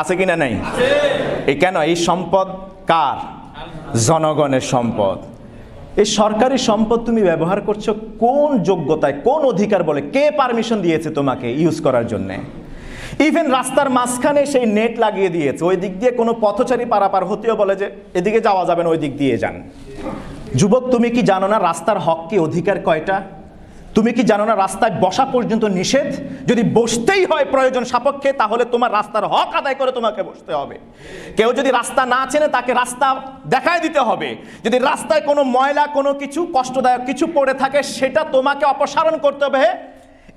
আছে কিনা? নাই। এই কেন? এই সম্পদ কার? জনগণের সম্পদ। এই সরকারি সম্পদ তুমি ব্যবহার করছো কোন যোগ্যতায়, কোন অধিকার বলে? কে পারমিশন দিয়েছে তোমাকে ইউজ করার জন্য? ইভেন রাস্তার মাঝখানে সেই নেট লাগিয়ে দিয়েছে, ওই দিক দিয়ে কোনো পথচারী পারাপার হতেও বলে যে এদিকে যাওয়া যাবে না, ওই দিক দিয়ে যান। যুবক, তুমি কি জানো না রাস্তার হক কি, অধিকার কয়টা? তুমি কি জানো না রাস্তায় বসা পর্যন্ত নিষেধ? যদি বসতেই হয় প্রয়োজন সাপেক্ষে, তাহলে তোমার রাস্তার হক আদায় করে তোমাকে বসতে হবে। কেউ যদি রাস্তা না চেনে, তাকে রাস্তা দেখায় দিতে হবে। যদি রাস্তায় কোনো ময়লা, কোনো কিছু কষ্টদায়ক কিছু পড়ে থাকে, সেটা তোমাকে অপসারণ করতে হবে।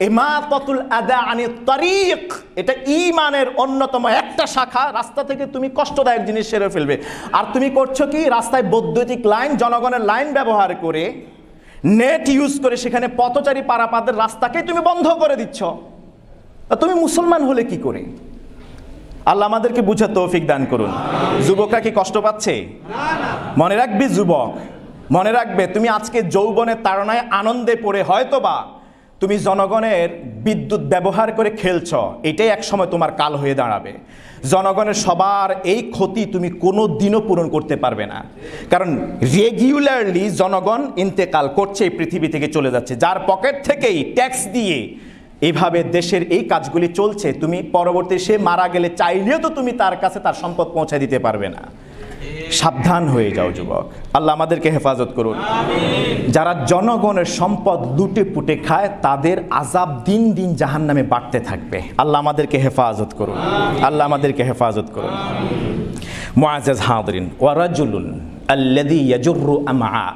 ইমাতাতুল আদা আনিত তারিক, এটা ঈমানের অন্যতম একটা শাখা। রাস্তা থেকে তুমি কষ্টদায়ক জিনিস সেরে ফেলবে। আর তুমি করছো কি? রাস্তায় বৈদ্যুতিক লাইন, জনগণের লাইন ব্যবহার করে, নেট ইউজ করে সেখানে পথচারী পারাপারের রাস্তাকে তুমি বন্ধ করে দিচ্ছ। তুমি মুসলমান হলে কি করে? আল্লাহ আমাদেরকে বুঝার তৌফিক দান করুন। যুবকরা কি কষ্ট পাচ্ছে? মনে রাখবি যুবক, মনে রাখবে, তুমি আজকে যৌবনের তাড়নায় আনন্দে পড়ে হয়তোবা তুমি জনগণের বিদ্যুৎ ব্যবহার করে খেলছ, এটাই একসময় তোমার কাল হয়ে দাঁড়াবে। জনগণের সবার এই ক্ষতি তুমি কোনো দিনও পূরণ করতে পারবে না, কারণ রেগুলারলি জনগণ ইন্তেকাল করছে, এই পৃথিবী থেকে চলে যাচ্ছে, যার পকেট থেকেই ট্যাক্স দিয়ে এইভাবে দেশের এই কাজগুলি চলছে। তুমি পরবর্তী সে মারা গেলে চাইলেও তো তুমি তার কাছে তার সম্পদ পৌঁছে দিতে পারবে না। সাবধান হয়ে যাও যুবক। আল্লাহ আমাদেরকে হেফাজত করুন। যারা জনগণের সম্পদ লুটে পুটে খায়, তাদের আযাব দিন দিন জাহান্নামে বাড়তে থাকবে। আল্লাহ আমাদেরকে হেফাজত করুন। আল্লাহ আমাদেরকে হেফাজত করুন। মুআজ্জাজ হাদিরিন, ওয়া রাজুলুন আল্লাযী ইয়াজুররু আমআ,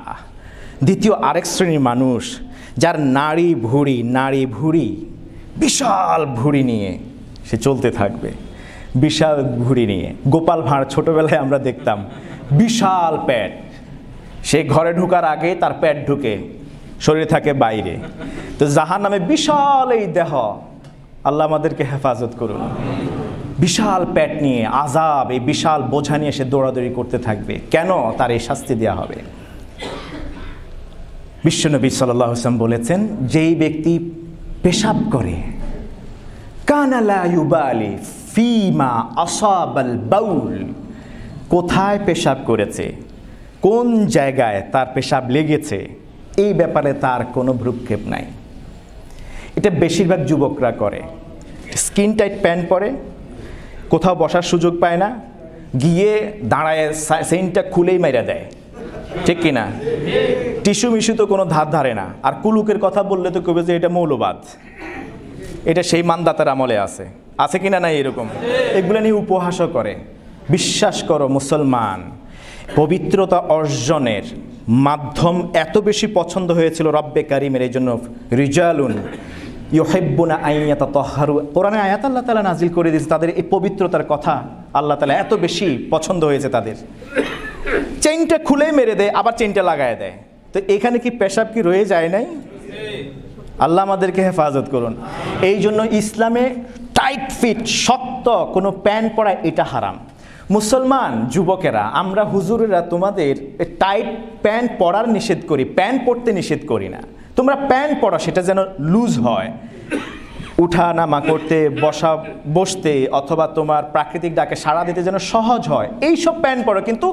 দ্বিতীয় আরেক শ্রেণীর মানুষ, যার নাড়ি ভুঁড়ি বিশাল ভুঁড়ি নিয়ে সে চলতে থাকবে। বিশাল ভুঁড়ি নিয়ে, গোপাল ভাঁড় ছোটবেলায় আমরা দেখতাম, বিশাল পেট, সে ঘরে ঢোকার আগে তার পেট ঢুকে, শরীর থাকে বাইরে। তো জাহান্নামে বিশাল এই দেহ, আল্লাহ আমাদেরকে হেফাজত করুন। বিশাল পেট নিয়ে আযাব, এই বিশাল বোঝা নিয়ে সে দৌড়াদৌড়ি করতে থাকবে। কেন? তার এই শাস্তি দেওয়া হবে। বিশ্বনবী সাল্লাল্লাহু আলাইহি ওয়াসাল্লাম বলেছেন, যেই ব্যক্তি পেশাব করে, কানা লা ইউবালি ফিমা আসাবাল বাউল, কোথায় পেশাব করেছে, কোন জায়গায় তার পেশাব লেগেছে, এই ব্যাপারে তার কোনো ভ্রুক্ষেপ নাই। এটা বেশিরভাগ যুবকরা করে। স্কিন টাইট প্যান্ট পরে, কোথাও বসার সুযোগ পায় না, গিয়ে দাঁড়ায় সেইনটা খুলেই মাইরা দেয়, ঠিক কিনা? টিস্যু মিশু তো কোনো ধার ধারে না। আর কুলুকের কথা বললে তো কবে যে এটা মৌলবাদ, এটা সেই মানদাতার আমলে আছে কিনা? নাই এরকম, এগুলো নিয়ে উপহাসও করে। বিশ্বাস করো মুসলমান, পবিত্রতা অর্জনের মাধ্যম এত বেশি পছন্দ হয়েছিল রব্বে কারিমের, এই জন্য রিজালুন ইউহিব্বুনা আন ইয়াতাতাহহারু, কোরআনে আয়াত আল্লাহ তাআলা নাজিল করে দিয়েছে, তাদের এই পবিত্রতার কথা আল্লাহ তাআলা এত বেশি পছন্দ হয়েছে তাদের। চেইনটা খুলে মেরে দেয়, আবার চেইনটা লাগায় দেয়। তো এখানে কি পেশাব কি রয়ে যায় নাই? আল্লাহ আমাদেরকে হেফাজত করুন। এই জন্য ইসলামে টাইট ফিট শক্ত কোনো প্যান্ট পরা এটা হারাম। মুসলমান যুবকেরা, আমরা হুজুরেরা তোমাদের টাইট প্যান্ট পরার নিষেধ করি, প্যান্ট পরতে নিষেধ করি না। তোমরা প্যান্ট পরা, সেটা যেন লুজ হয়। উঠা নামা করতে, বসতে অথবা তোমার প্রাকৃতিক ডাকে সাড়া দিতে যেন সহজ হয়, এইসব প্যান্ট পরো। কিন্তু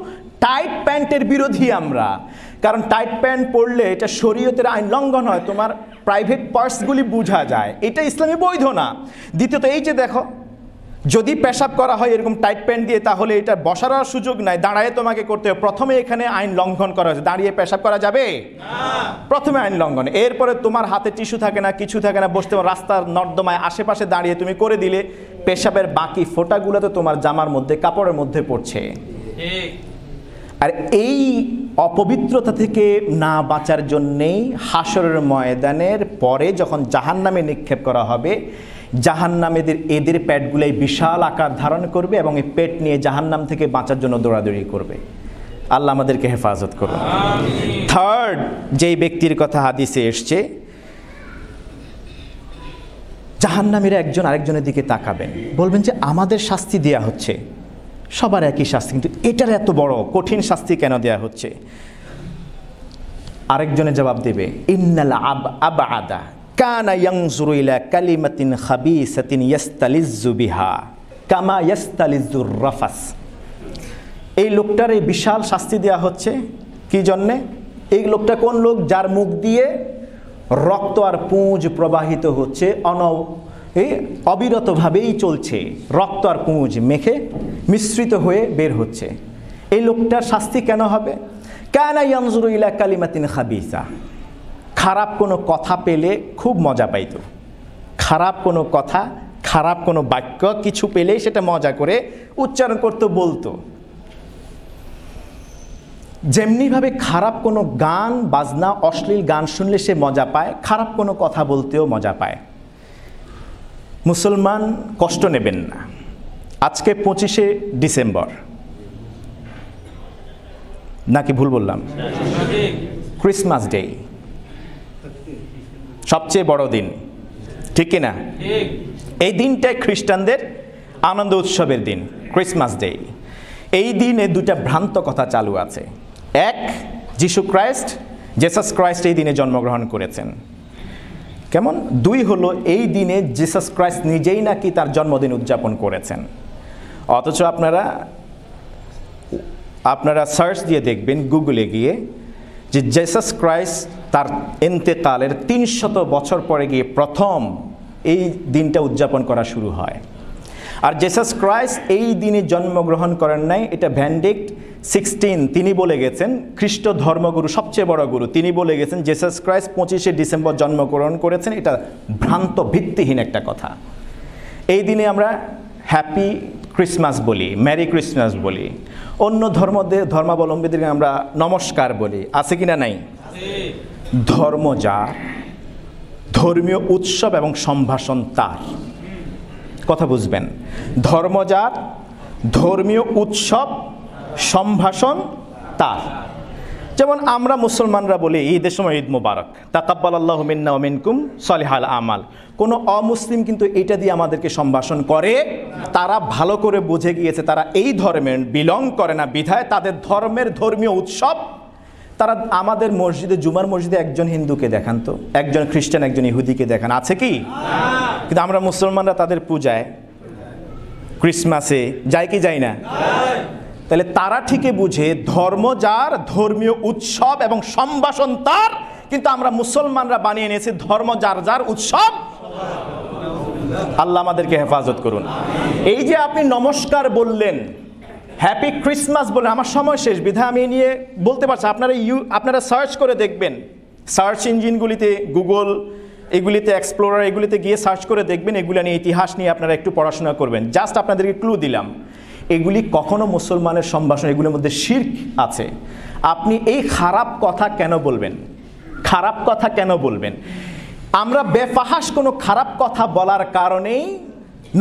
টাইট প্যান্টের বিরোধী আমরা, কারণ টাইট প্যান্ট পরলে এটা শরীয়তের আইন লঙ্ঘন হয়, তোমার প্রাইভেট পার্টসগুলি বোঝা যায়, এটা ইসলামে বৈধ না। দ্বিতীয়ত এই যে দেখো, যদি পেশাব করা হয় এরকম টাইট প্যান্ট দিয়ে, তাহলে এটা বসার সুযোগ নাই, দাঁড়ায় তোমাকে করতে হবে। প্রথমে এখানে আইন লঙ্ঘন করা হয়েছে, দাঁড়িয়ে পেশাব করা যাবে প্রথমে আইন লঙ্ঘন। এরপরে তোমার হাতে টিস্যু থাকে না, কিছু থাকে না, বসতে রাস্তার নর্দমায় আশেপাশে দাঁড়িয়ে তুমি করে দিলে, পেশাবের বাকি ফোঁটাগুলো তো তোমার জামার মধ্যে, কাপড়ের মধ্যে পড়ছে। আর এই অপবিত্রতা থেকে না বাঁচার জন্যেই হাসরের ময়দানের পরে যখন জাহান্নামে নিক্ষেপ করা হবে, জাহান্নামেদের এদের পেটগুলাই বিশাল আকার ধারণ করবে এবং এই পেট নিয়ে জাহান্নাম থেকে বাঁচার জন্য দৌড়াদৌড়ি করবে। আল্লাহ আমাদেরকে হেফাজত করুন। থার্ড যেই ব্যক্তির কথা হাদিসে এসছে, জাহান্নামীরা একজন আরেকজনের দিকে তাকাবেন, বলবেন যে আমাদের শাস্তি দেয়া হচ্ছে, সবার একই শাস্তি, কিন্তু এটার এত বড় কঠিন শাস্তি কেন দেয়া হচ্ছে? আরেকজনের জবাব দেবে, ইন্নাল আবআদা কানা ইয়ানজুরু ইলা কালিমাতিন খাবিসাতিন ইয়াস্তালিজ্জু বিহা কামা ইয়াস্তালিজ্জুর রাফাস। এই লোকটার এই বিশাল শাস্তি দেওয়া হচ্ছে কি জন্যে? এই লোকটা কোন লোক? যার মুখ দিয়ে রক্ত আর পুঁজ প্রবাহিত হচ্ছে, অবিরতভাবেই চলছে, রক্ত আর পুঁজ মেখে মিশ্রিত হয়ে বের হচ্ছে। এই লোকটার শাস্তি কেন হবে? কানা ইয়ানজুরু ইলা কালিমাতিন খাবিসা, খারাপ কোনো কথা পেলে খুব মজা পাইতো, খারাপ কোনো কথা, খারাপ কোনো বাক্য কিছু পেলেই সেটা মজা করে উচ্চারণ করতে বলতো। যেমনিভাবে খারাপ কোনো গান বাজনা, অশ্লীল গান শুনলে সে মজা পায়, খারাপ কোনো কথা বলতেও মজা পায়। মুসলমান কষ্ট নেবেন না। আজকে 25শে ডিসেম্বর, নাকি ভুল বললাম? ক্রিসমাস ডে, সবচেয়ে বড় দিন, ঠিক কিনা? এই দিনটাই খ্রিস্টানদের আনন্দ উৎসবের দিন, ক্রিসমাস ডে। এই দিনে দুটা ভ্রান্ত কথা চালু আছে। এক, জেসাস ক্রাইস্ট এই দিনে জন্মগ্রহণ করেছেন, কেমন? দুই হলো, এই দিনে জিসাস ক্রাইস্ট নিজেই নাকি তার জন্মদিন উদযাপন করেছেন। অথচ আপনারা সার্চ দিয়ে দেখবেন গুগলে গিয়ে যে জেসাস ক্রাইস্ট তার ইন্তেকালের 300 বছর পরে গিয়ে প্রথম এই দিনটা উদযাপন করা শুরু হয়। আর জেসাস ক্রাইস্ট এই দিনে জন্মগ্রহণ করেন নাই, এটা বেনেডিক্ট 16 তিনি বলে গেছেন, খ্রিস্ট ধর্মগুরু, সবচেয়ে বড় গুরু, তিনি বলে গেছেন জেসাস ক্রাইস্ট 25শে ডিসেম্বর জন্মগ্রহণ করেছেন। এটা ভ্রান্ত, ভিত্তিহীন একটা কথা। এই দিনে আমরা হ্যাপি ক্রিসমাস বলি, মেরি ক্রিসমাস বলি, অন্য ধর্মাবলম্বীদেরকে আমরা নমস্কার বলি, আছে কিনা? নাই। ধর্ম যার, ধর্মীয় উৎসব এবং সম্ভাষণ তার, কথা বুঝবেন। ধর্ম যার, ধর্মীয় উৎসব সম্ভাষণ তার। যেমন আমরা মুসলমানরা বলি ঈদের সময় ঈদ মুবারক, তাকাব্বালাল্লাহু মিন্না ওয়া মিনকুম সলিহাল আমাল। কোনো অমুসলিম কিন্তু এটা দিয়ে আমাদেরকে সম্ভাষণ করে, তারা ভালো করে বুঝে গিয়েছে তারা এই ধর্মের বিলং করে না, বিধায় তাদের ধর্মের ধর্মীয় উৎসব তারা আমাদের মসজিদে, জুমার মসজিদে একজন হিন্দুকে দেখান তো, একজন খ্রিস্টান, একজন ইহুদিকে দেখান, আছে কি? কিন্তু আমরা মুসলমানরা তাদের পূজায়, ক্রিসমাসে যাই কি যাই না? তাহলে তারা ঠিকই বুঝে ধর্ম যার, ধর্মীয় উৎসব এবং সম্ভাষণ তার, কিন্তু আমরা মুসলমানরা বানিয়ে নিয়েছি ধর্ম যার যার, উৎসব। আল্লাহ আমাদেরকে হেফাজত করুন। এই যে আপনি নমস্কার বললেন, হ্যাপি ক্রিসমাস বললেন, আমার সময় শেষ বিধায় আমি নিয়ে বলতে পারছি। আপনারা সার্চ করে দেখবেন, সার্চ ইঞ্জিনগুলিতে, গুগল এগুলিতে, এক্সপ্লোরার এগুলিতে গিয়ে সার্চ করে দেখবেন, এগুলো নিয়ে ইতিহাস নিয়ে আপনারা একটু পড়াশোনা করবেন। জাস্ট আপনাদেরকে ক্লু দিলাম, এগুলি কখনো মুসলমানের সম্ভাষণ, এগুলোর মধ্যে শিরক আছে। আপনি এই খারাপ কথা কেন বলবেন? খারাপ কথা কেন বলবেন? আমরা বেফাহাস কোনো খারাপ কথা বলার কারণেই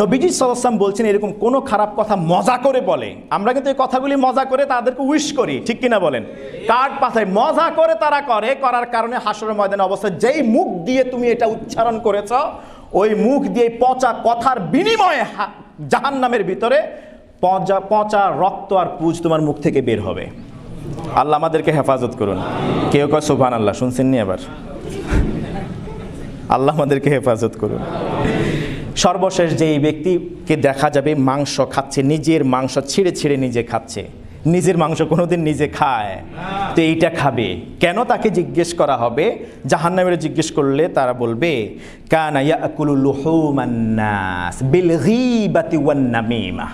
নবীজি সাল্লাল্লাহু আলাইহি ওয়াসাল্লাম বলছেন এরকম কোনো খারাপ কথা মজা করে বলে, আমরা কিন্তু এই কথাগুলি মজা করে তাদেরকে উইশ করি, ঠিক কিনা বলেন? কার্ড পাঠাই, মজা করে তারা করার কারণে হাসরের ময়দানে অবস্থায় যেই মুখ দিয়ে তুমি এটা উচ্চারণ করেছ, ওই মুখ দিয়ে পচা কথার বিনিময়ে জাহান্নামের ভিতরে পচা রক্ত আর পুঁজ তোমার মুখ থেকে বের হবে। আল্লাহ আমাদেরকে হেফাজত করুন। কেউ কয় সুবহানাল্লাহ, শুনছেন নি? আবার আল্লাহ আমাদেরকে হেফাজত করুন। সর্বশেষ যেই ব্যক্তিকে দেখা যাবে মাংস খাচ্ছে, নিজের মাংস ছিঁড়ে ছিঁড়ে নিজে খাচ্ছে, নিজের মাংস কোনোদিন নিজে খায়, তো এইটা খাবে কেন? তাকে জিজ্ঞেস করা হবে, জাহান্নামীরা জিজ্ঞেস করলে তারা বলবে কানা ইয়াকুলু লুহুমান নাস বিল গীবাতি ওয়ান নামিমা।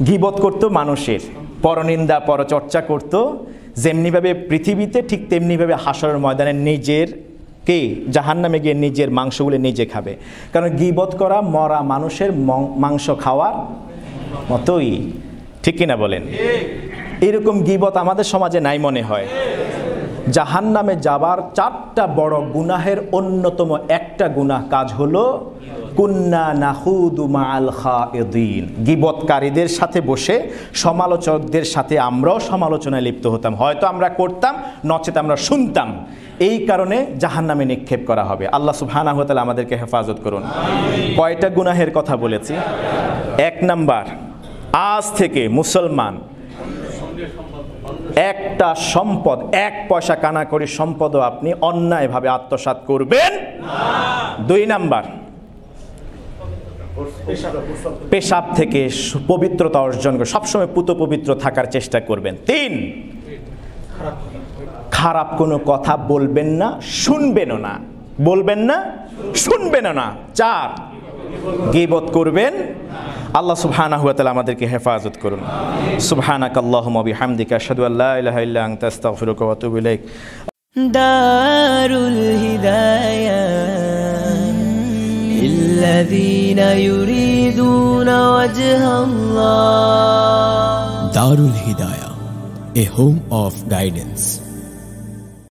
গীবত করতো মানুষের, পরনিন্দা পরচর্চা করতো, যেমনিভাবে পৃথিবীতে ঠিক তেমনিভাবে হাসরের ময়দানে নিজের কে জাহান্নামে গিয়ে নিজের মাংসগুলো নিজে খাবে। কারণ গীবত করা মরা মানুষের মাংস খাওয়ার মতোই, ঠিক কিনা বলেন? এরকম গীবত আমাদের সমাজে নাই মনে হয়। জাহান্নামে যাবার 4টা বড় গুনাহের অন্যতম একটা গুনাহ কাজ হলো কুন্না নাখুদু মাআল খাইদিন। গীবতকারীদের সাথে বসে সমালোচকদের সাথে আমরাও সমালোচনায় লিপ্ত হতাম, হয়তো আমরা করতাম নচেত আমরা শুনতাম। এই কারণে জাহান্নামে নিক্ষেপ করা হবে। আল্লাহ সুবহানাহু ওয়া তাআলা আমাদেরকে হেফাজত করুন। কয়টা গুনাহের কথা বলেছি? 1 নাম্বার, আজ থেকে মুসলমান একটা সম্পদ, 1 পয়সা কানাকড়ি সম্পদও আপনি অন্যায়ভাবে আত্মসাৎ করবেন না। 2 নাম্বার, পেশাব থেকে পবিত্রতা অর্জন করে সবসময় পুত পবিত্র থাকার চেষ্টা করবেন। 3, খারাপ কোনো কথা বলবেন না, শুনবেনও না, বলবেন না, শুনবেনও না। 4, গীবত করবেন। আল্লাহ সুবহানাহু ওয়া তাআলা আমাদেরকে হেফাজত করুন। সুবহানাকাল্লাহুম্মা ওয়া বিহামদিকা আশহাদু আল্লা ইলাহা ইল্লা আনতা আস্তাগফিরুকা ওয়া আতুবু ইলাইক। দারুল হিদায়াহ লিল্লাযীনা ইউরিদুনা ওয়াজহাল্লাহ। Darul Hidayah, a home of guidance.